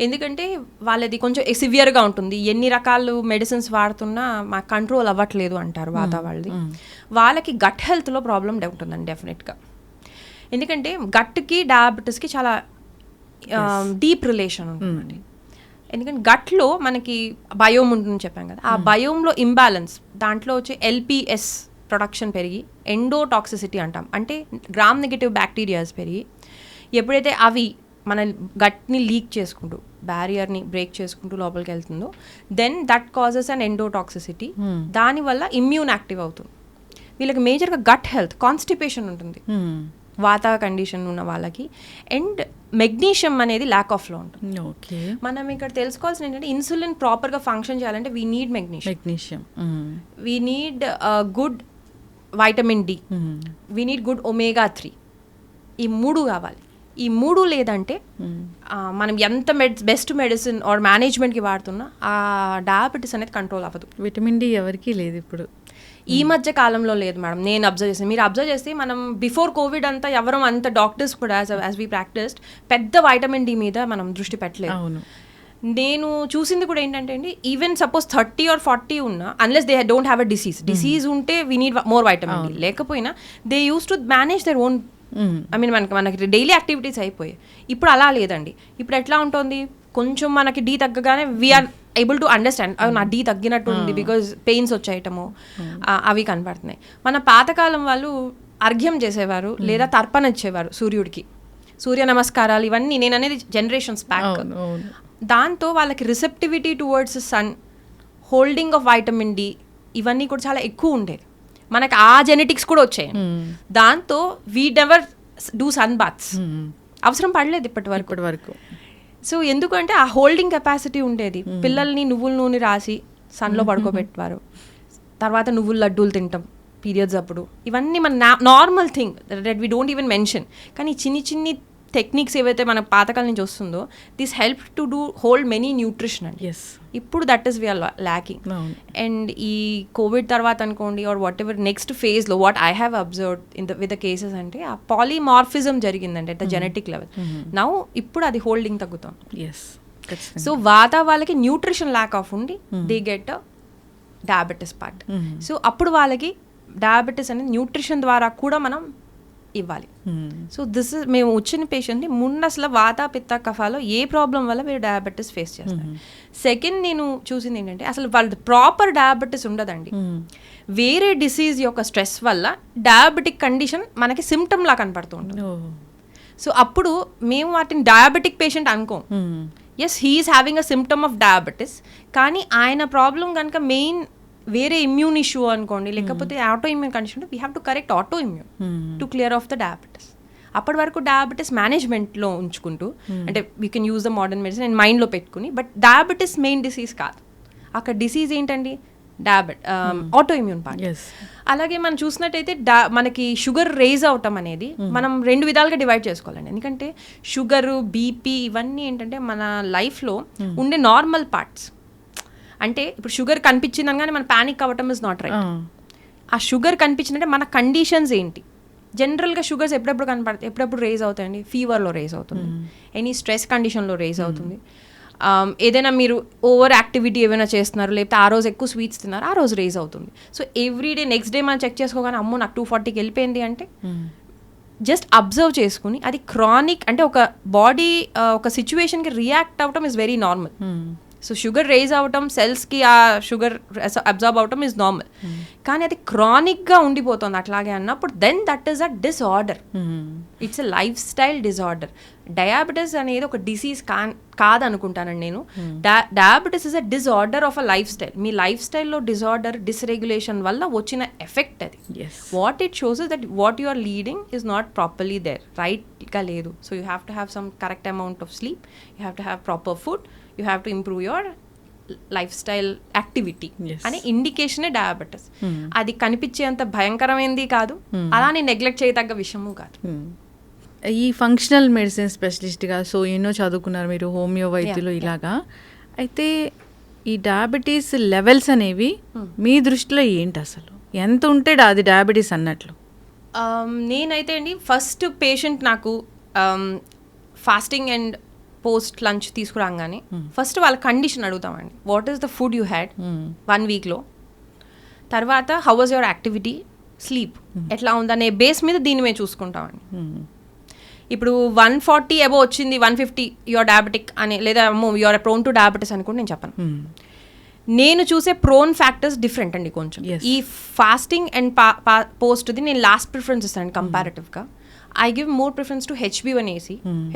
ఎందుకంటే వాళ్ళది కొంచెం సివియర్గా ఉంటుంది, ఎన్ని రకాలు మెడిసిన్స్ వాడుతున్నా మాకు కంట్రోల్ అవ్వట్లేదు అంటారు వాత వాళ్ళది. వాళ్ళకి గట్ హెల్త్లో ప్రాబ్లం ఉంటుందండి డెఫినెట్గా, ఎందుకంటే గట్కి డయాబెటీస్కి చాలా డీప్ రిలేషన్ ఉంటుందండి. ఎందుకంటే గట్లో మనకి బయోమ్ ఉంటుందని చెప్పాం కదా, ఆ బయోమ్లో ఇంబ్యాలెన్స్, దాంట్లో వచ్చే ఎల్పిఎస్ ప్రొడక్షన్ పెరిగి ఎండోటాక్సిసిటీ అంటాం, అంటే గ్రామ్ నెగటివ్ బ్యాక్టీరియాస్ పెరిగి ఎప్పుడైతే అవి మన గట్ని లీక్ చేసుకుంటూ బ్యారియర్ని బ్రేక్ చేసుకుంటూ లోపలికి వెళ్తుందో దెన్ దట్ కాజెస్ అండ్ ఎండోటాక్సిసిటీ, దానివల్ల ఇమ్యూన్ యాక్టివ్ అవుతుంది. వీళ్ళకి మేజర్గా గట్ హెల్త్ కాన్స్టిపేషన్ ఉంటుంది వాత కండిషన్ ఉన్న వాళ్ళకి, అండ్ మెగ్నీషియం అనేది ల్యాక్ ఆఫ్లో ఉంటుంది. ఓకే, మనం ఇక్కడ తెలుసుకోవాల్సిన ఏంటంటే ఇన్సులిన్ ప్రాపర్గా ఫంక్షన్ చేయాలంటే we need magnesium, we need good vitamin D, we need good omega 3, ఈ 3 కావాలి. ఈ 3 లేదంటే మనం ఎంత బెస్ట్ మెడిసిన్ ఆర్ మేనేజ్మెంట్కి వాడుతున్నా ఆ డయాబెటీస్ అనేది కంట్రోల్ అవ్వదు. విటమిన్ డి ఎవరికి లేదు ఇప్పుడు, ఈ మధ్య కాలంలో లేదు మేడం, నేను అబ్జర్వ్ చేస్తాను. మీరు అబ్జర్వ్ చేస్తే మనం బిఫోర్ కోవిడ్ అంతా ఎవరం అంత డాక్టర్స్ కూడా యాజ్ వీ ప్రాక్టీస్డ్ పెద్ద వైటమిన్ డి మీద మనం దృష్టి పెట్టలేదు. అవును, నేను చూసింది కూడా ఏంటంటే అండి, ఈవెన్ సపోజ్ 30 or 40 ఉన్నా, unless they don't have a disease ఉంటే we need more vitamin D, లేకపోయినా they used to manage their own, I mean మనకి డైలీ యాక్టివిటీస్ అయిపోయాయి. ఇప్పుడు అలా లేదండి. ఇప్పుడు ఎట్లా ఉంటుంది, కొంచెం మనకి డి తగ్గగానే వీఆర్ ఏబుల్ టు అండర్స్టాండ్ నా డి తగ్గినట్టు ఉంది బికాజ్ పెయిన్స్ వచ్చేయటము అవి కనపడుతున్నాయి. మన పాతకాలం వాళ్ళు అర్ఘ్యం చేసేవారు లేదా తర్పణ ఇచ్చేవారు సూర్యుడికి, సూర్య నమస్కారాలు, ఇవన్నీ నేను అనేది జనరేషన్స్ బ్యాక్. దాంతో వాళ్ళకి receptivity towards sun, holding of vitamin D, ఇవన్నీ కూడా చాలా ఎక్కువ ఉండేది. మనకి ఆ జెనెటిక్స్ కూడా వచ్చాయి, దాంతో we never do sun baths, అవసరం పడలేదు ఇప్పటి వరకు. సో ఎందుకంటే ఆ హోల్డింగ్ కెపాసిటీ ఉండేది. పిల్లల్ని నువ్వుల నూనె రాసి సన్లో పడుకోబెట్టేవారు, తర్వాత నువ్వుల లడ్డూలు తింటాం పీరియడ్స్ అప్పుడు, ఇవన్నీ మన normal thing that we don't even mention. కానీ చిన్ని టెక్నిక్స్ ఏవైతే మన పాతకాలం నుంచి వస్తుందో this help to do hold many nutrition అండి. ఇప్పుడు that is we are lacking. And ఈ కోవిడ్ తర్వాత అనుకోండి ఆర్ వాట్ ఎవర్ నెక్స్ట్ ఫేజ్లో what I have observed with the cases అంటే ఆ పాలిమార్ఫిజం జరిగిందండి at the genetic level. Now ఇప్పుడు అది హోల్డింగ్ తగ్గుతాం. సో వాత వాళ్ళకి న్యూట్రిషన్ ల్యాక్ ఆఫ్ ఉండి they get diabetes part. So అప్పుడు వాళ్ళకి డయాబెటీస్ అనేది న్యూట్రిషన్ ద్వారా కూడా మనం ఇవ్వాలి. సో దిస్ ఇస్ మేము వచ్చిన పేషెంట్ని ముందు అసలు వాత పిత్త కఫాలో ఏ ప్రాబ్లం వల్ల మీరు డయాబెటీస్ ఫేస్ చేస్తారు. సెకండ్ నేను చూసింది ఏంటంటే అసలు వాళ్ళ ప్రాపర్ డయాబెటీస్ ఉండదండి, వేరే డిసీజ్ యొక్క స్ట్రెస్ వల్ల డయాబెటిక్ కండిషన్ మనకి సిమ్టమ్ లా కనపడుతూ ఉంటుంది. సో అప్పుడు మేము వాటిని డయాబెటిక్ పేషెంట్ అనుకోం. Yes he is having a symptom of diabetes, కానీ ఆయన ప్రాబ్లం కనుక మెయిన్ వేరే ఇమ్యూన్ ఇష్యూ అనుకోండి, లేకపోతే auto immune condition, we have to correct auto immune to clear of the diabetes. అప్పటి వరకు డయాబెటీస్ మేనేజ్మెంట్లో ఉంచుకుంటూ, అంటే we can use the modern medicine and మైండ్లో పెట్టుకుని, బట్ డయాబెటీస్ మెయిన్ డిసీజ్ కాదు. అక్కడ డిసీజ్ ఏంటండి ఆటో ఇమ్యూన్ పార్ట్. అలాగే మనం చూసినట్టయితే మనకి షుగర్ రేజ్ అవటం అనేది మనం 2 విధాలుగా డివైడ్ చేసుకోవాలండి. ఎందుకంటే షుగరు, బీపీ ఇవన్నీ ఏంటంటే మన లైఫ్లో ఉండే నార్మల్ పార్ట్స్. అంటే ఇప్పుడు షుగర్ కనిపించిందని కానీ మనం ప్యానిక్ అవ్వటం ఇస్ నాట్ రైట్. ఆ షుగర్ కనిపించిందంటే మన కండిషన్స్ ఏంటి. జనరల్గా షుగర్స్ ఎప్పుడెప్పుడు కనపడతాయి, ఎప్పుడెప్పుడు రేజ్ అవుతాయండి? ఫీవర్లో రేజ్ అవుతుంది, ఎనీ స్ట్రెస్ కండిషన్లో రేజ్ అవుతుంది, ఏదైనా మీరు ఓవర్ యాక్టివిటీ ఏమైనా చేస్తున్నారు, లేకపోతే ఆ రోజు ఎక్కువ స్వీట్స్ తిన్నారు, ఆ రోజు రేజ్ అవుతుంది. సో ఎవ్రీడే నెక్స్ట్ డే మనం చెక్ చేసుకోగానే అమ్మో నాకు 240కి వెళ్ళిపోయింది అంటే జస్ట్ అబ్జర్వ్ చేసుకుని అది క్రానిక్ అంటే ఒక బాడీ ఒక సిచ్యువేషన్కి రియాక్ట్ అవ్వటం is very normal. So sugar raise అవ్వటం, సెల్స్కి ఆ షుగర్ అబ్జర్వ్ అవ్వటం ఇస్ నార్మల్. కానీ అది క్రానిక్గా ఉండిపోతుంది అట్లాగే అన్నప్పుడు then that is a disorder. It's a lifestyle disorder. Diabetes అనేది ఒక డిసీజ్ కాదనుకుంటానండి నేను. Diabetes is a disorder of a lifestyle. మీ లైఫ్ స్టైల్లో డిసార్డర్, డిస్రెగ్యులేషన్ వల్ల వచ్చిన ఎఫెక్ట్ అది. What it shows is that what you are leading is not properly there, రైట్గా లేదు. So you have to have some correct amount of sleep, you have to have proper food, you have to improve your life style activity అనే ఇండికేషనే diabetes. అది కనిపించేంత భయంకరమైంది కాదు, అలానే neglect చేయదగ్గ విషయము కాదు. ఈ functional medicine స్పెషలిస్ట్గా so ఎన్నో చదువుకున్నారు మీరు, హోమియో వైద్యులు ఇలాగా. అయితే ఈ డయాబెటీస్ లెవెల్స్ అనేవి మీ దృష్టిలో ఏంటి, అసలు ఎంత ఉంటే అది డయాబెటీస్ అన్నట్లు? నేనైతే అండి ఫస్ట్ పేషెంట్ నాకు ఫాస్టింగ్ అండ్ పోస్ట్ లంచ్ తీసుకురాగానే ఫస్ట్ వాళ్ళ కండిషన్ అడుగుతామండి. What is the food you had 1 వీక్లో, తర్వాత how was your activity, sleep ఎట్లా ఉందనే బేస్ మీద దీన్ని మేము చూసుకుంటామండి. ఇప్పుడు 140 అబోవ్ వచ్చింది, 150 యువర్ డయాబెటిక్ అని, లేదా యువర్ ప్రోన్ టు డయాబెటీస్ అని కూడా నేను చెప్పను. నేను చూసే ప్రోన్ ఫ్యాక్టర్స్ డిఫరెంట్ అండి కొంచెం. ఈ ఫాస్టింగ్ అండ్ పోస్ట్ది నేను లాస్ట్ ప్రిఫరెన్స్ ఇస్తాను కంపారిటివ్గా. I give more preference to HB1AC,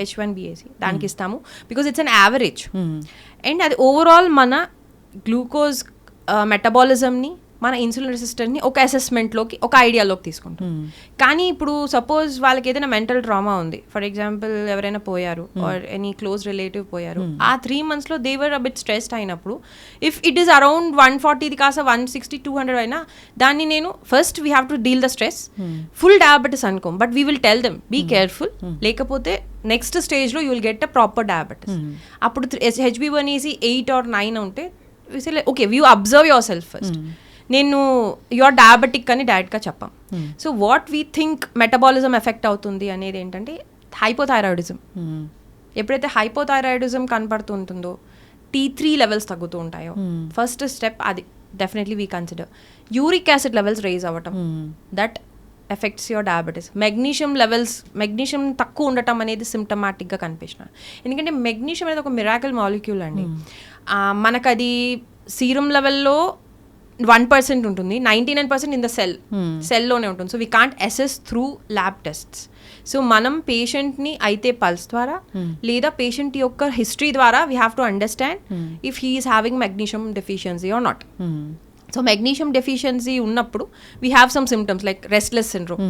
H1BAC దానికి ఇస్తాము, because it's an average. And అది ఓవరాల్ మన గ్లూకోజ్ మెటబాలిజంని, మన ఇన్సులిన్ రెసిస్టెన్స్ని ఒక అసెస్మెంట్లోకి, ఒక ఐడియాలోకి తీసుకుంటాం. కానీ ఇప్పుడు సపోజ్ వాళ్ళకి ఏదైనా మెంటల్ ట్రామా ఉంది, ఫర్ ఎగ్జాంపుల్ ఎవరైనా పోయారు ఆర్ ఎనీ క్లోజ్ రిలేటివ్ పోయారు, ఆ 3 monthsలో they were a bit stressed అయినప్పుడు ఇఫ్ ఇట్ ఈస్ అరౌండ్ 140 కాస్త 160, 200 అయినా దాన్ని నేను first we have to deal the stress. Full diabetes అనుకోం, but we will tell them be careful, లేకపోతే నెక్స్ట్ స్టేజ్లో you will get a proper diabetes. అప్పుడు HB1AC 8 or 9 ఉంటే okay you observe your self first. నేను your diabetic అని డైరెక్ట్గా చెప్పాం. So what we think metabolism effect అవుతుంది అనేది ఏంటంటే హైపోథైరాయిడిజం. ఎప్పుడైతే హైపోథైరాయిడిజం కనపడుతుంటుందో, T3 లెవెల్స్ తగ్గుతూ ఉంటాయో, ఫస్ట్ స్టెప్ అది definitely we consider. Uric acid levels raise అవ్వటం, that affects your diabetes. Magnesium తక్కువ ఉండటం అనేది సిమ్టమాటిక్గా కనిపించిన. ఎందుకంటే మెగ్నీషియం అనేది ఒక మిరాకిల్ మాలిక్యూల్ అండి. మనకు అది సీరం లెవెల్లో 1% ఉంటుంది, 99% ఇన్ ద సెల్లోనే ఉంటుంది. So we can't assess through lab tests. So మనం పేషెంట్ని అయితే పల్స్ ద్వారా లేదా పేషెంట్ యొక్క హిస్టరీ ద్వారా we have to understand if he is having magnesium deficiency or not. So magnesium deficiency ఉన్నప్పుడు we have some symptoms like restless syndrome,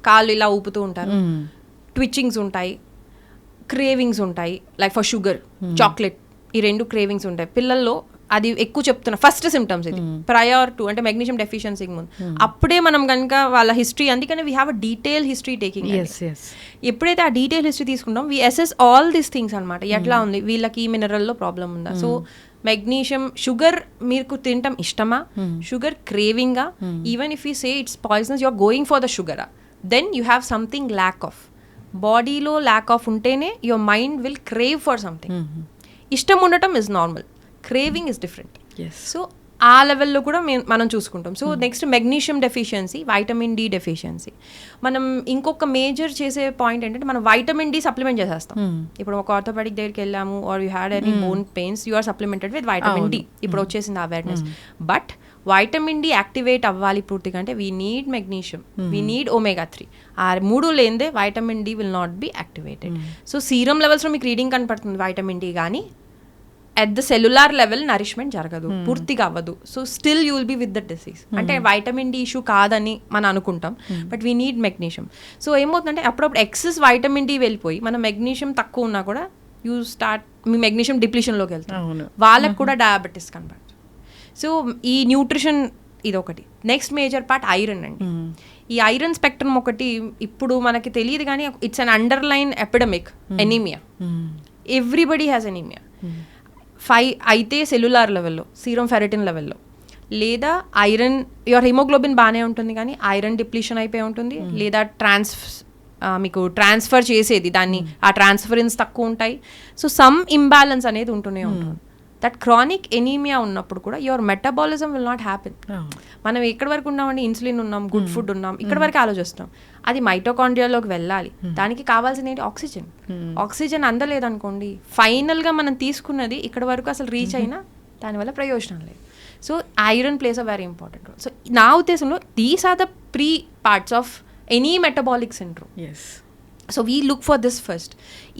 కాళ్ళు ఇలా ఊపుతూ ఉంటారు, ట్విచ్చింగ్స్ ఉంటాయి, క్రేవింగ్స్ ఉంటాయి, లైక్ ఫర్ షుగర్, చాక్లెట్, ఈ 2 క్రేవింగ్స్ ఉంటాయి పిల్లల్లో. అది ఎక్కువ చెప్తున్నా ఫస్ట్ సిమ్టమ్స్ ఇది ప్రయర్ టు అంటే మెగ్నీషియం డెఫిషియన్సీకి ముందు. అప్పుడే మనం కనుక వాళ్ళ హిస్టరీ, అందుకని we have a detail history taking. ఎప్పుడైతే ఆ డీటెయిల్ హిస్టరీ తీసుకుంటాం we assess all these things అనమాట. ఎట్లా ఉంది, వీళ్ళకి ఈ మినరల్లో ప్రాబ్లం ఉందా. సో మెగ్నీషియం, షుగర్ మీకు తినటం ఇష్టమా, షుగర్ క్రేవింగా, even if you say it's poisonous you are going for the షుగరా, then you have something lack of. బాడీలో ల్యాక్ ఆఫ్ ఉంటేనే your mind will crave for something. ఇష్టం ఉండటం is normal, craving is different. So ఆ లెవెల్లో కూడా మనం చూసుకుంటాం. So next magnesium deficiency, vitamin D deficiency. మనం ఇంకొక మేజర్ చేసే పాయింట్ ఏంటంటే మనం వైటమిన్ డి సప్లిమెంట్ చేసేస్తాం. ఇప్పుడు ఒక ఆర్థోపెడిక్ దగ్గరికి వెళ్ళాము are you had any bone pains, you are supplemented with vitamin D. ఇప్పుడు వచ్చేసింది awareness. But vitamin D activate అవ్వాలి పూర్తిగా అంటే we need magnesium, we need omega-3. ఆ 3 లేనిదే vitamin D will not be activated. So serum లెవెల్స్లో మీకు reading కనపడుతుంది వైటమిన్ డి, కానీ at the cellular level nourishment జరగదు, పూర్తిగా అవ్వదు. So still you will be with the disease. అంటే వైటమిన్ డి ఇష్యూ కాదని మనం అనుకుంటాం, but we need magnesium. So ఏమవుతుందంటే అప్పుడప్పుడు ఎక్సెస్ వైటమిన్ డి వెళ్ళిపోయి మన మెగ్నీషియం తక్కువ ఉన్నా కూడా యూ స్టార్ట్ మీ మెగ్నీషియం డిప్లీషన్లోకి వెళ్తాం, వాళ్ళకి కూడా డయాబెటీస్ కనపడుతుంది. సో ఈ న్యూట్రిషన్ ఇది ఒకటి. నెక్స్ట్ మేజర్ పార్ట్ ఐరన్ అండి. ఈ ఐరన్ స్పెక్ట్రమ్ ఒకటి ఇప్పుడు మనకి తెలియదు, కానీ it's an underline epidemic, anaemia. Everybody has anaemia. 5 అయితే సెల్యులార్ లెవెల్లో, సీరం ఫెరిటిన్ లెవెల్లో, లేదా ఐరన్, యువర్ హిమోగ్లోబిన్ బాగానే ఉంటుంది కానీ ఐరన్ డిప్లీషన్ అయిపోయి ఉంటుంది, లేదా మీకు ట్రాన్స్ఫర్ చేసేది దాన్ని ఆ ట్రాన్స్ఫరెన్స్ తక్కువ ఉంటాయి. సో సమ్ ఇంబ్యాలెన్స్ అనేది ఉంటూనే ఉంటుంది. దట్ క్రానిక్ ఎనీమియా ఉన్నప్పుడు కూడా your metabolism will not happen. మనం ఎక్కడి వరకు ఉన్నామండి, ఇన్సులిన్ ఉన్నాం, గుడ్ ఫుడ్ ఉన్నాం, ఇక్కడ వరకు ఆలోచిస్తాం. అది మైటోకాండ్రియాలోకి వెళ్ళాలి, దానికి కావాల్సింది ఏంటి, ఆక్సిజన్. ఆక్సిజన్ అందలేదనుకోండి, ఫైనల్గా మనం తీసుకున్నది ఇక్కడ వరకు అసలు రీచ్ అయినా దానివల్ల ప్రయోజనం లేదు. So iron plays a very important role. So నా ఉద్దేశంలో these are the pre parts of any metabolic syndrome. So we look for this first.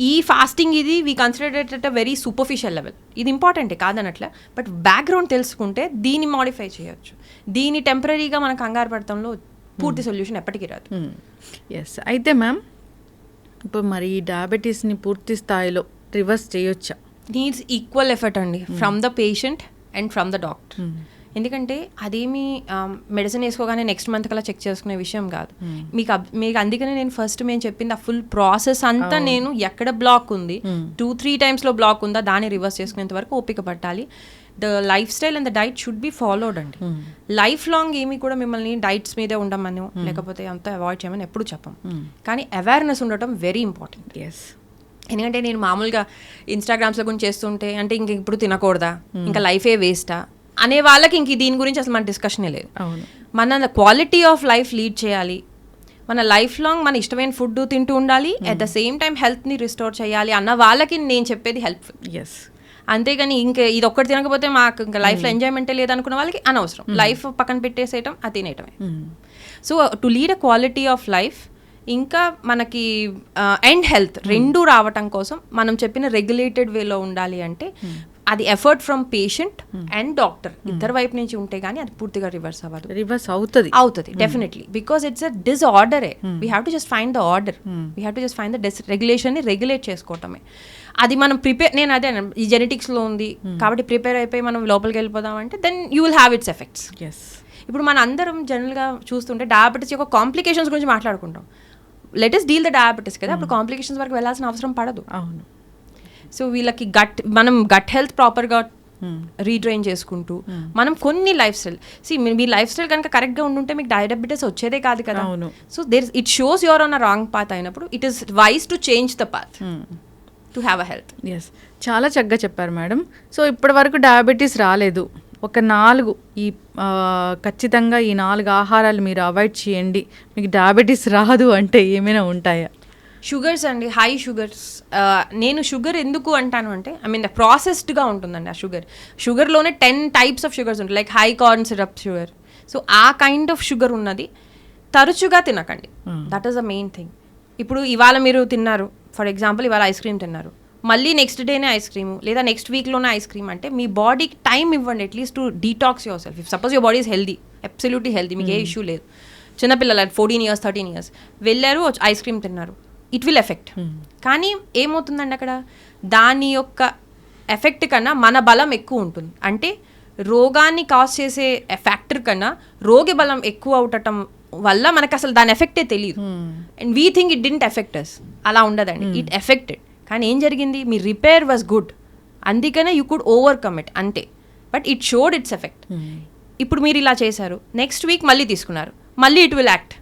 ఈ ఫాస్టింగ్ ఇది we consider it at a very superficial level. ఇది ఇంపార్టెంటే కాదనట్లే, but background తెలుసుకుంటే దీన్ని modify చేయొచ్చు. దీన్ని టెంపరీగా మన కంగారు పడటంలో పూర్తి సొల్యూషన్ ఎప్పటికీ రాదు. ఎస్. అయితే మ్యామ్, ఇప్పుడు మరి ఈ డయాబెటీస్ని పూర్తి స్థాయిలో రివర్స్ చేయొచ్చా? నీడ్స్ ఈక్వల్ ఎఫర్ట్ అండి, from the patient and from the doctor. ఎందుకంటే అదేమి మెడిసిన్ వేసుకోగానే నెక్స్ట్ మంత్ కల్లా చెక్ చేసుకునే విషయం కాదు. మీకు అందుకనే నేను ఫస్ట్ మేము చెప్పింది ఆ ఫుల్ ప్రాసెస్ అంతా, నేను ఎక్కడ బ్లాక్ ఉంది, 2-3 టైమ్స్లో బ్లాక్ ఉందా దాన్ని రివర్స్ చేసుకునేంత వరకు ఓపిక పట్టాలి. The life style and the diet should be followed అండి. లైఫ్ లాంగ్ ఏమి కూడా మిమ్మల్ని డైట్స్ మీదే ఉండమని లేకపోతే అంతా అవాయిడ్ చేయమని ఎప్పుడు చెప్పం, కానీ అవేర్నెస్ ఉండటం వెరీ ఇంపార్టెంట్. ఎందుకంటే నేను మామూలుగా ఇన్స్టాగ్రామ్స్లో గురించి చేస్తుంటే అంటే ఇంక ఇప్పుడు తినకూడదా, ఇంకా లైఫే వేస్టా అనే వాళ్ళకి ఇంక దీని గురించి అసలు మన డిస్కషనే లేదు. మన క్వాలిటీ ఆఫ్ లైఫ్ లీడ్ చేయాలి, మన లైఫ్ లాంగ్ మన ఇష్టమైన ఫుడ్ తింటూ ఉండాలి, అట్ ద సేమ్ టైం హెల్త్ని రిస్టోర్ చేయాలి అన్న వాళ్ళకి నేను చెప్పేది హెల్ప్ఫుల్. అంతేగాని ఇంకా ఇది ఒక్కటి తినకపోతే మాకు ఇంకా లైఫ్లో ఎంజాయ్మెంటే లేదనుకున్న వాళ్ళకి అనవసరం, లైఫ్ పక్కన పెట్టేసేయటం, అది తినేయటమే. So to lead a quality of life ఇంకా మనకి అండ్ హెల్త్ రెండు రావటం కోసం మనం చెప్పిన రెగ్యులేటెడ్ వేలో ఉండాలి. అంటే అది effort from patient and doctor ఇద్దరు వైపు నుంచి ఉంటే కానీ అది పూర్తిగా రివర్స్ అవ్వదు. రివర్స్ అవుతుంది డెఫినెట్లీ, బికాస్ ఇట్స్ అ డిస్ఆర్డరే. We have to just find the order, we have to just find the రెగ్యులేషన్ని రెగ్యులేట్ చేసుకోవటమే. అది మనం నేను అదే ఈ జెనెటిక్స్లో ఉంది కాబట్టి ప్రిపేర్ అయిపోయి మనం లోపలికి వెళ్ళిపోదామంటే then you will have its effects. ఇప్పుడు మన అందరం జనరల్గా చూస్తుంటే డయాబెటీస్ యొక్క కాంప్లికేషన్స్ గురించి మాట్లాడుకుంటాం. Let us deal the diabetes కదా, అప్పుడు కాంప్లికేషన్స్ వరకు వెళ్ళాల్సిన అవసరం పడదు. అవును. సో వీళ్ళకి మనం గట్ హెల్త్ ప్రాపర్గా రీట్రైన్ చేసుకుంటూ మనం కొన్ని లైఫ్ స్టైల్ మీ లైఫ్ స్టైల్ కనుక కరెక్ట్గా ఉండుంటే మీకు డయాబెటీస్ వచ్చేదే కాదు కదా. So it shows your on a wrong path అయినప్పుడు it is wise to change the path to have a health. Yes, చాలా చక్కగా చెప్పారు మేడం. సో ఇప్పటి వరకు డయాబెటీస్ రాలేదు, ఒక 4 ఖచ్చితంగా ఈ 4 ఆహారాలు మీరు అవాయిడ్ చేయండి, మీకు డయాబెటీస్ రాదు అంటే ఏమైనా ఉంటాయా? షుగర్స్ అండి, హై షుగర్స్. నేను షుగర్ ఎందుకు అంటాను అంటే ప్రాసెస్డ్గా ఉంటుందండి ఆ షుగర్లోనే 10 టైప్స్ ఆఫ్ షుగర్స్ ఉంటాయి, like high corn syrup sugar. So ఆ కైండ్ ఆఫ్ షుగర్ ఉన్నది తరచుగా తినకండి, that is the main thing. ఇప్పుడు ఇవాళ మీరు తిన్నారు, ఫర్ ఎగ్జాంపుల్ ఇవాళ ఐస్ క్రీమ్ తిన్నారు, మళ్ళీ నెక్స్ట్ డేనే ఐస్ క్రీమ్ లేదా నెక్స్ట్ వీక్లోనే ఐస్ క్రీమ్ అంటే మీ బాడీకి టైం ఇవ్వండి at least to detox your self. If suppose your body is healthy, absolutely healthy, మీకు ఏ ఇష్యూ లేదు, చిన్నపిల్లలు 14 years 13 years వెళ్ళారు ఐస్ క్రీమ్ తిన్నారు, ఇట్ విల్ ఎఫెక్ట్. కానీ ఏమవుతుందండి అక్కడ, దాని యొక్క ఎఫెక్ట్ కన్నా మన బలం ఎక్కువ ఉంటుంది. అంటే రోగాన్ని కాజ్ చేసే ఫ్యాక్టర్ కన్నా రోగి బలం ఎక్కువ అవటం వల్ల మనకు అసలు దాని ఎఫెక్టే తెలియదు. And we think it didn't affect us. అలా ఉండదండి, ఇట్ ఎఫెక్టెడ్. కానీ ఏం జరిగింది, మీ రిపేర్ వాజ్ గుడ్, అందుకనే యూ కుడ్ ఓవర్కమ్ ఇట్ అంతే, but it showed its effect. ఇప్పుడు మీరు ఇలా చేశారు, నెక్స్ట్ వీక్ మళ్ళీ తీసుకున్నారు, మళ్ళీ ఇట్ విల్ యాక్ట్.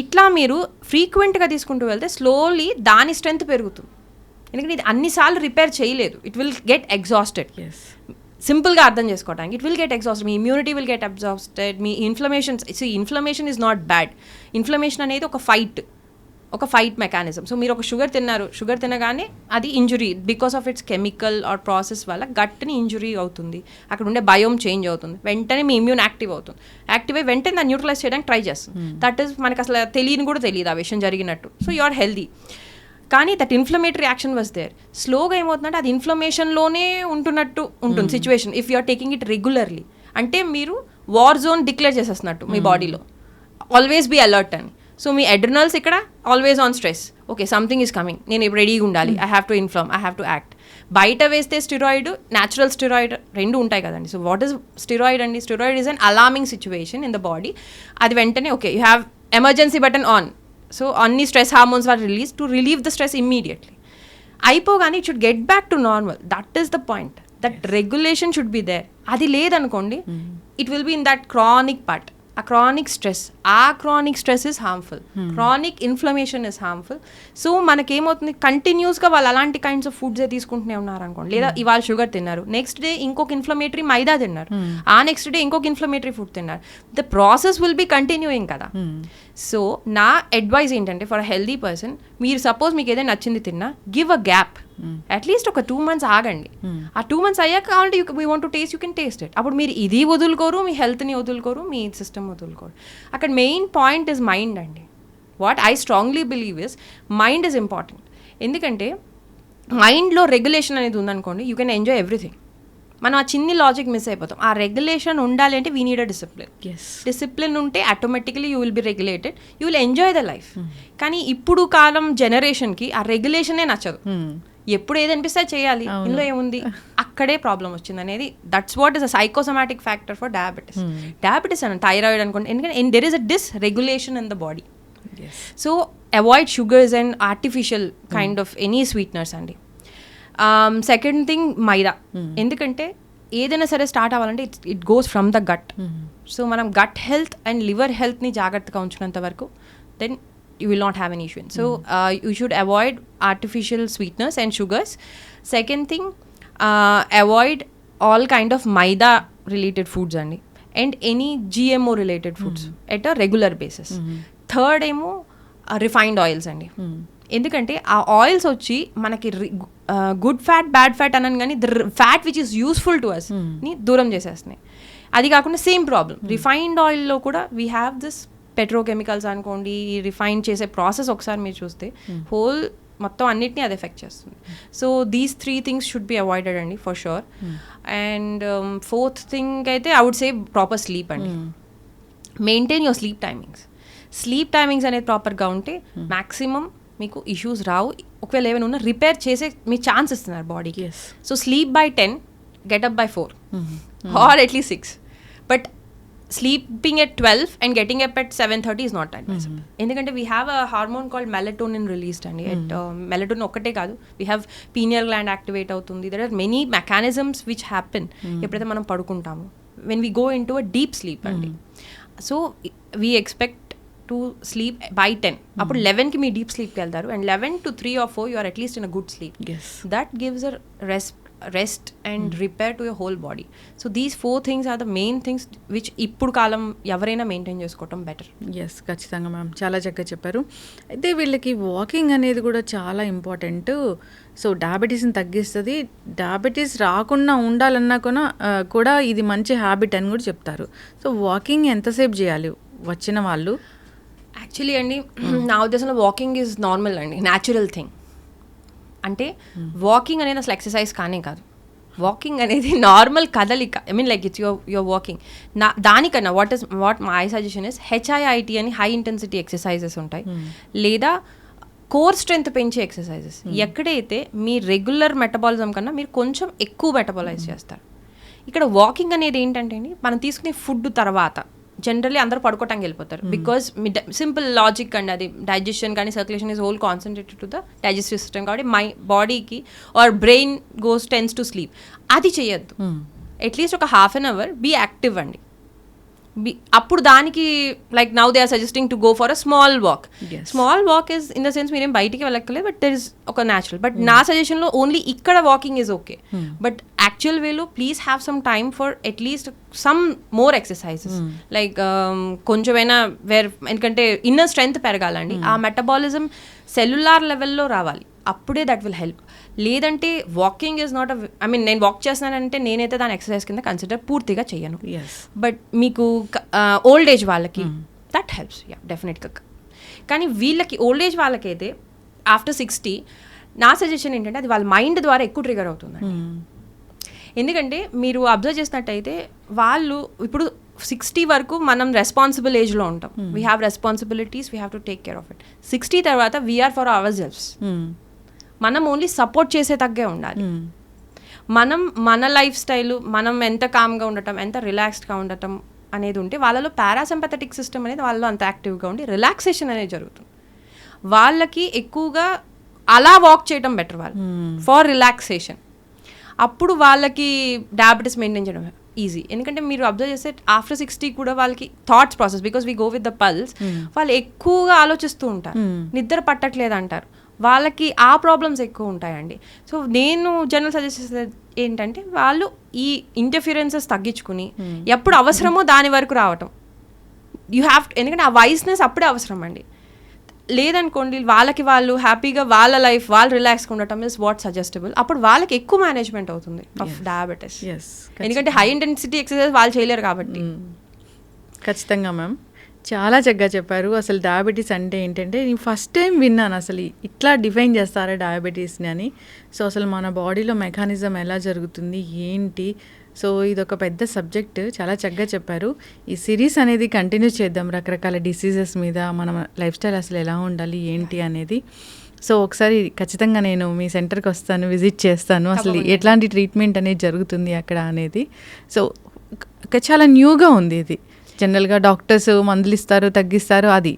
ఇట్లా మీరు ఫ్రీక్వెంట్గా తీసుకుంటూ వెళ్తే స్లోలీ దాని స్ట్రెంత్ పెరుగుతుంది. ఎందుకంటే ఇది అన్నిసార్లు రిపేర్ చేయలేదు, ఇట్ విల్ గెట్ ఎగ్జాస్టెడ్. సింపుల్గా అర్థం చేసుకోవడానికి it will get exhausted, me immunity will get exhausted, me inflammation is not bad. Inflammation అనేది ఒక ఫైట్ మెకానిజం. సో మీరు ఒక షుగర్ తినగానే అది injury because of it's chemical or process వల్ల గట్ని ఇంజురీ అవుతుంది, అక్కడ ఉండే బయోమ్ చేంజ్ అవుతుంది, వెంటనే మీ ఇమ్యూన్ యాక్టివ్ అవుతుంది, యాక్టివ్ అయ్యి వెంటనే దాన్ని న్యూట్రలైజ్ చేయడానికి ట్రై చేస్తుంది. దట్ ఈస్ మనకు అసలు తెలియదు ఆ విషయం జరిగినట్టు. సో యు ఆర్ హెల్దీ, కానీ that inflammatory action was there. స్లోగా ఏమవుతుందంటే అది ఇన్ఫ్లమేషన్లోనే ఉంటున్నట్టు ఉంటుంది situation. If you are taking it regularly అంటే మీరు వార్ జోన్ డిక్లేర్ చేసేస్తున్నట్టు మీ బాడీలో, ఆల్వేస్ బీ అలర్ట్ అని. సో మీ అడ్రినల్స్ ఇక్కడ always on stress, okay something is coming, నేను ఇప్పుడు రెడీగా ఉండాలి, I have to inflame, I have to act. బయట వేస్తే స్టిరాయిడ్, న్యాచురల్ స్టిరాయిడ్ రెండు ఉంటాయి కదండి. సో వాట్ ఈస్ స్టిరాయిడ్ అండి? Steroid is an alarming situation in the body. అది వెంటనే okay you have emergency button on, so అన్ని stress hormones are release to relieve the stress immediately. అయిపోగానే it should get back to normal. That is the point, that regulation should be there. అది లేదనుకోండి it will be in that chronic part. ఆ chronic stress is harmful, chronic inflammation is harmful. So మనకేమవుతుంది, కంటిన్యూస్గా వాళ్ళు అలాంటి kinds of ఫుడ్సే తీసుకుంటూనే ఉన్నారు అనుకోండి. లేదా ఇవాళ షుగర్ తిన్నారు, నెక్స్ట్ డే ఇంకొక ఇన్ఫ్లమేటరీ మైదా తిన్నారు, ఆ నెక్స్ట్ డే ఇంకొక ఇన్ఫ్లమేటరీ ఫుడ్ తిన్నారు. The process will be continuing కదా. సో నా అడ్వైజ్ ఏంటంటే, ఫర్ అ హెల్దీ పర్సన్, మీరు సపోజ్ మీకు ఏదైనా నచ్చింది తిన్నా, గివ్ అ గ్యాప్. అట్లీస్ట్ ఒక 2 months ఆగండి. ఆ 2 months అయ్యాక కావాలంటే we want to taste, you can taste it. అప్పుడు మీరు ఇది వదులుకోరు, మీ హెల్త్ని వదులుకోరు, మీ సిస్టమ్ వదులుకోరు. అక్కడ మెయిన్ పాయింట్ ఇస్ మైండ్ అండి. What I strongly believe is mind is important. ఎందుకంటే మైండ్లో రెగ్యులేషన్ అనేది ఉందనుకోండి, యూ కెన్ ఎంజాయ్ ఎవ్రీథింగ్. మనం ఆ చిన్ని లాజిక్ మిస్ అయిపోతాం. ఆ రెగ్యులేషన్ ఉండాలి అంటే we need a discipline. Discipline ఉంటే automatically you will be regulated, you will enjoy the life. కానీ ఇప్పుడు కాలం జనరేషన్కి ఆ రెగ్యులేషనే నచ్చదు. ఎప్పుడు ఏది అనిపిస్తే చేయాలి, ఇందులో ఏముంది, అక్కడే ప్రాబ్లం వచ్చింది అనేది. That's what is a psychosomatic factor for diabetes. Diabetes అని థైరాయిడ్ అనుకోండి, ఎందుకంటే there is a dysregulation in the body. So avoid sugars and artificial kind of any sweeteners అండి. Second thing maida. ఎందుకంటే ఏదైనా సరే స్టార్ట్ అవ్వాలంటే it goes from the gut. So మనం gut health and liver హెల్త్ని జాగ్రత్తగా ఉంచినంత వరకు then you will not have any issue. So you should avoid artificial sweeteners and sugars. Second thing, avoid all kind of maida related foods and any GMO related foods at a regular basis. Third ఏమో refined oils అండి. ఎందుకంటే ఆ oils వచ్చి మనకి good fat bad fat అనని కానీ the fat which is useful to us ని దూరం చేసేస్తున్నాయి. అది కాకుండా సేమ్ ప్రాబ్లం రిఫైన్డ్ ఆయిల్లో కూడా వీ హ్యావ్ దిస్ పెట్రోకెమికల్స్ అనుకోండి, రిఫైన్ చేసే ప్రాసెస్ ఒకసారి మీరు చూస్తే హోల్ మొత్తం అన్నిటినీ అది ఎఫెక్ట్ చేస్తుంది. So these 3 things should be avoided అండి for sure. And fourth thing అయితే I would say proper sleep అండి. మెయింటైన్ యువర్ స్లీప్ టైమింగ్స్ అనేది ప్రాపర్గా ఉంటే మ్యాక్సిమం మీకు ఇష్యూస్ రావు. ఒకవేళ ఏమైనా ఉన్నా రిపేర్ చేసే మీ ఛాన్స్ ఇస్తున్నారు బాడీకి. So sleep by 10, get up by 4 or at least 6. But sleeping at 12 and getting up at 7:30 is not advisable. ఎందుకంటే we have a hormone called melatonin released అండి. melatonin ఒక్కటే కాదు, we have pineal gland activate అవుతుంది. there are many mechanisms which happen ఎప్పుడైతే మనం పడుకుంటాము, when we go into a deep sleep అండి. so we expect to sleep by 10. అప్పుడు 11కి మీ deep స్లీప్కి వెళ్తారు and 11 to 3 or 4 you are at least in a good sleep. that gives a rest and repair to your whole body. so these 4 things are the main things which ఇప్పుడు కాలం ఎవరైనా maintain చేసుకోవటం better. Yes, ఖచ్చితంగా ma'am, చాలా చక్కగా చెప్పారు. అయితే వీళ్ళకి walking అనేది కూడా చాలా ఇంపార్టెంట్. సో డయాబెటీస్ని తగ్గిస్తుంది. డయాబెటీస్ రాకుండా ఉండాలన్నా కూడా ఇది మంచి హ్యాబిట్ అని కూడా చెప్తారు. సో వాకింగ్ ఎంతసేపు చేయాలి వచ్చిన వాళ్ళు? యాక్చువల్లీ అండి నా ఉద్దేశంలో వాకింగ్ ఈజ్ నార్మల్ అండి, న్యాచురల్ థింగ్. అంటే వాకింగ్ అనేది అసలు ఎక్సర్సైజ్ కానే కాదు. వాకింగ్ అనేది నార్మల్ కదలిక. I mean like it's your walking. దానికన్నా what my suggestion is HIIT అని హై ఇంటెన్సిటీ ఎక్సర్సైజెస్ ఉంటాయి, లేదా కోర్ స్ట్రెంత్ పెంచే ఎక్సర్సైజెస్. ఎక్కడైతే మీ రెగ్యులర్ మెటబాలిజం కన్నా మీరు కొంచెం ఎక్కువ మెటబాలైజ్ చేస్తారు. ఇక్కడ వాకింగ్ అనేది ఏంటంటే అండి, మనం తీసుకునే ఫుడ్ తర్వాత జనరల్లీ అందరూ పడుకోవటానికి వెళ్ళిపోతారు. బికాస్ మీ సింపుల్ లాజిక్ అండి, అది డైజెషన్ కానీ circulation is whole concentrated to the digestive system. కాబట్టి మై బాడీకి or brain tends to sleep. అది చేయొద్దు. అట్లీస్ట్ ఒక half an hour be active అండి. అప్పుడు దానికి like now they are suggesting to go for a small walk is in the sense మీరేం బయటికి వెళ్ళక్కలేదు, బట్ దర్ ఇస్ ఒక న్యాచురల్. బట్ నా సజెషన్లో ఓన్లీ ఇక్కడ walking is okay, but actual వేలో please have some time for at least some more exercises. Like కొంచెమైనా ఎందుకంటే ఇన్నర్ స్ట్రెంగ్త్ పెరగాలండి, ఆ మెటబాలిజం సెల్యులార్ లెవెల్లో రావాలి, అప్పుడే దట్ విల్ హెల్ప్. లేదంటే walking is not I mean నేను వాక్ చేస్తున్నానంటే నేనైతే దాని ఎక్సర్సైజ్ కింద కన్సిడర్ పూర్తిగా చేయను. బట్ మీకు ఓల్డ్ ఏజ్ వాళ్ళకి దట్ హెల్ప్స్ డెఫినెట్గా. కానీ వీళ్ళకి ఓల్డ్ ఏజ్ వాళ్ళకైతే ఆఫ్టర్ 60 నా సజెషన్ ఏంటంటే అది వాళ్ళ మైండ్ ద్వారా ఎక్కువ ట్రిగర్ అవుతుందండి. ఎందుకంటే మీరు అబ్జర్వ్ చేసినట్టయితే వాళ్ళు ఇప్పుడు 60 వరకు మనం రెస్పాన్సిబుల్ ఏజ్లో ఉంటాం. We have responsibilities, we have to take care of it. 60 తర్వాత వీఆర్ ఫర్ అవర్ సెల్ఫ్స్. మనం ఓన్లీ సపోర్ట్ చేసే తగ్గే ఉండాలి. మనం మన లైఫ్ స్టైల్, మనం ఎంత కామ్గా ఉండటం, ఎంత రిలాక్స్డ్గా ఉండటం అనేది ఉంటే వాళ్ళలో పారాసింపథెటిక్ సిస్టమ్ అనేది వాళ్ళలో అంత యాక్టివ్గా ఉండి రిలాక్సేషన్ అనేది జరుగుతుంది. వాళ్ళకి ఎక్కువగా అలా వాక్ చేయడం బెటర్ వాళ్ళు ఫర్ రిలాక్సేషన్. అప్పుడు వాళ్ళకి డయాబెటీస్ మెయింటైన్ చేయడం ఈజీ. ఎందుకంటే మీరు అబ్జర్వ్ చేస్తే ఆఫ్టర్ 60 కూడా వాళ్ళకి thoughts process, because we go with the pulse, వాళ్ళు ఎక్కువగా ఆలోచిస్తూ ఉంటారు, నిద్ర పట్టట్లేదు అంటారు, వాళ్ళకి ఆ ప్రాబ్లమ్స్ ఎక్కువ ఉంటాయండి. సో నేను జనరల్ సజెస్ట్ చేసేది ఏంటంటే వాళ్ళు ఈ ఇంటర్ఫిరెన్సెస్ తగ్గించుకుని ఎప్పుడు అవసరమో దాని వరకు రావటం. యూ హ్యావ్, ఎందుకంటే ఆ వైస్నెస్ అప్పుడే అవసరం అండి. లేదనుకోండి వాళ్ళకి వాళ్ళు హ్యాపీగా వాళ్ళ లైఫ్ వాళ్ళు రిలాక్స్గా ఉండటం ఇస్ వాట్ సజెస్టబుల్. అప్పుడు వాళ్ళకి ఎక్కువ మేనేజ్మెంట్ అవుతుంది ఆఫ్ డయాబెటీస్. ఎందుకంటే హై ఇంటెన్సిటీ ఎక్సర్సైజ్ వాళ్ళు చేయలేరు కాబట్టి. ఖచ్చితంగా మ్యామ్, చాలా చక్కగా చెప్పారు. అసలు డయాబెటీస్ అంటే ఏంటంటే నేను ఫస్ట్ టైం విన్నాను అసలు ఇట్లా డిఫైన్ చేస్తారా డయాబెటీస్ని అని. సో అసలు మన బాడీలో మెకానిజం ఎలా జరుగుతుంది ఏంటి, సో ఇదొక పెద్ద సబ్జెక్ట్, చాలా చక్కగా చెప్పారు. ఈ సిరీస్ అనేది కంటిన్యూ చేద్దాం రకరకాల డిసీజెస్ మీద, మన లైఫ్ స్టైల్ అసలు ఎలా ఉండాలి ఏంటి అనేది. సో ఒకసారి ఖచ్చితంగా నేను మీ సెంటర్కి వస్తాను, విజిట్ చేస్తాను, అసలు ఎట్లాంటి ట్రీట్మెంట్ అనేది జరుగుతుంది అక్కడ అనేది. సో చాలా న్యూగా ఉంది ఇది. జనరల్గా డాక్టర్స్ మందులు ఇస్తారు, తగ్గిస్తారు, అది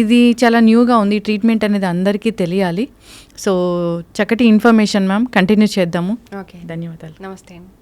ఇది చాలా న్యూగా ఉంది. ట్రీట్మెంట్ అనేది అందరికీ తెలియాలి. సో చక్కటి ఇన్ఫర్మేషన్ మ్యామ్, కంటిన్యూ చేద్దాము. ఓకే, ధన్యవాదాలు. నమస్తే అండి.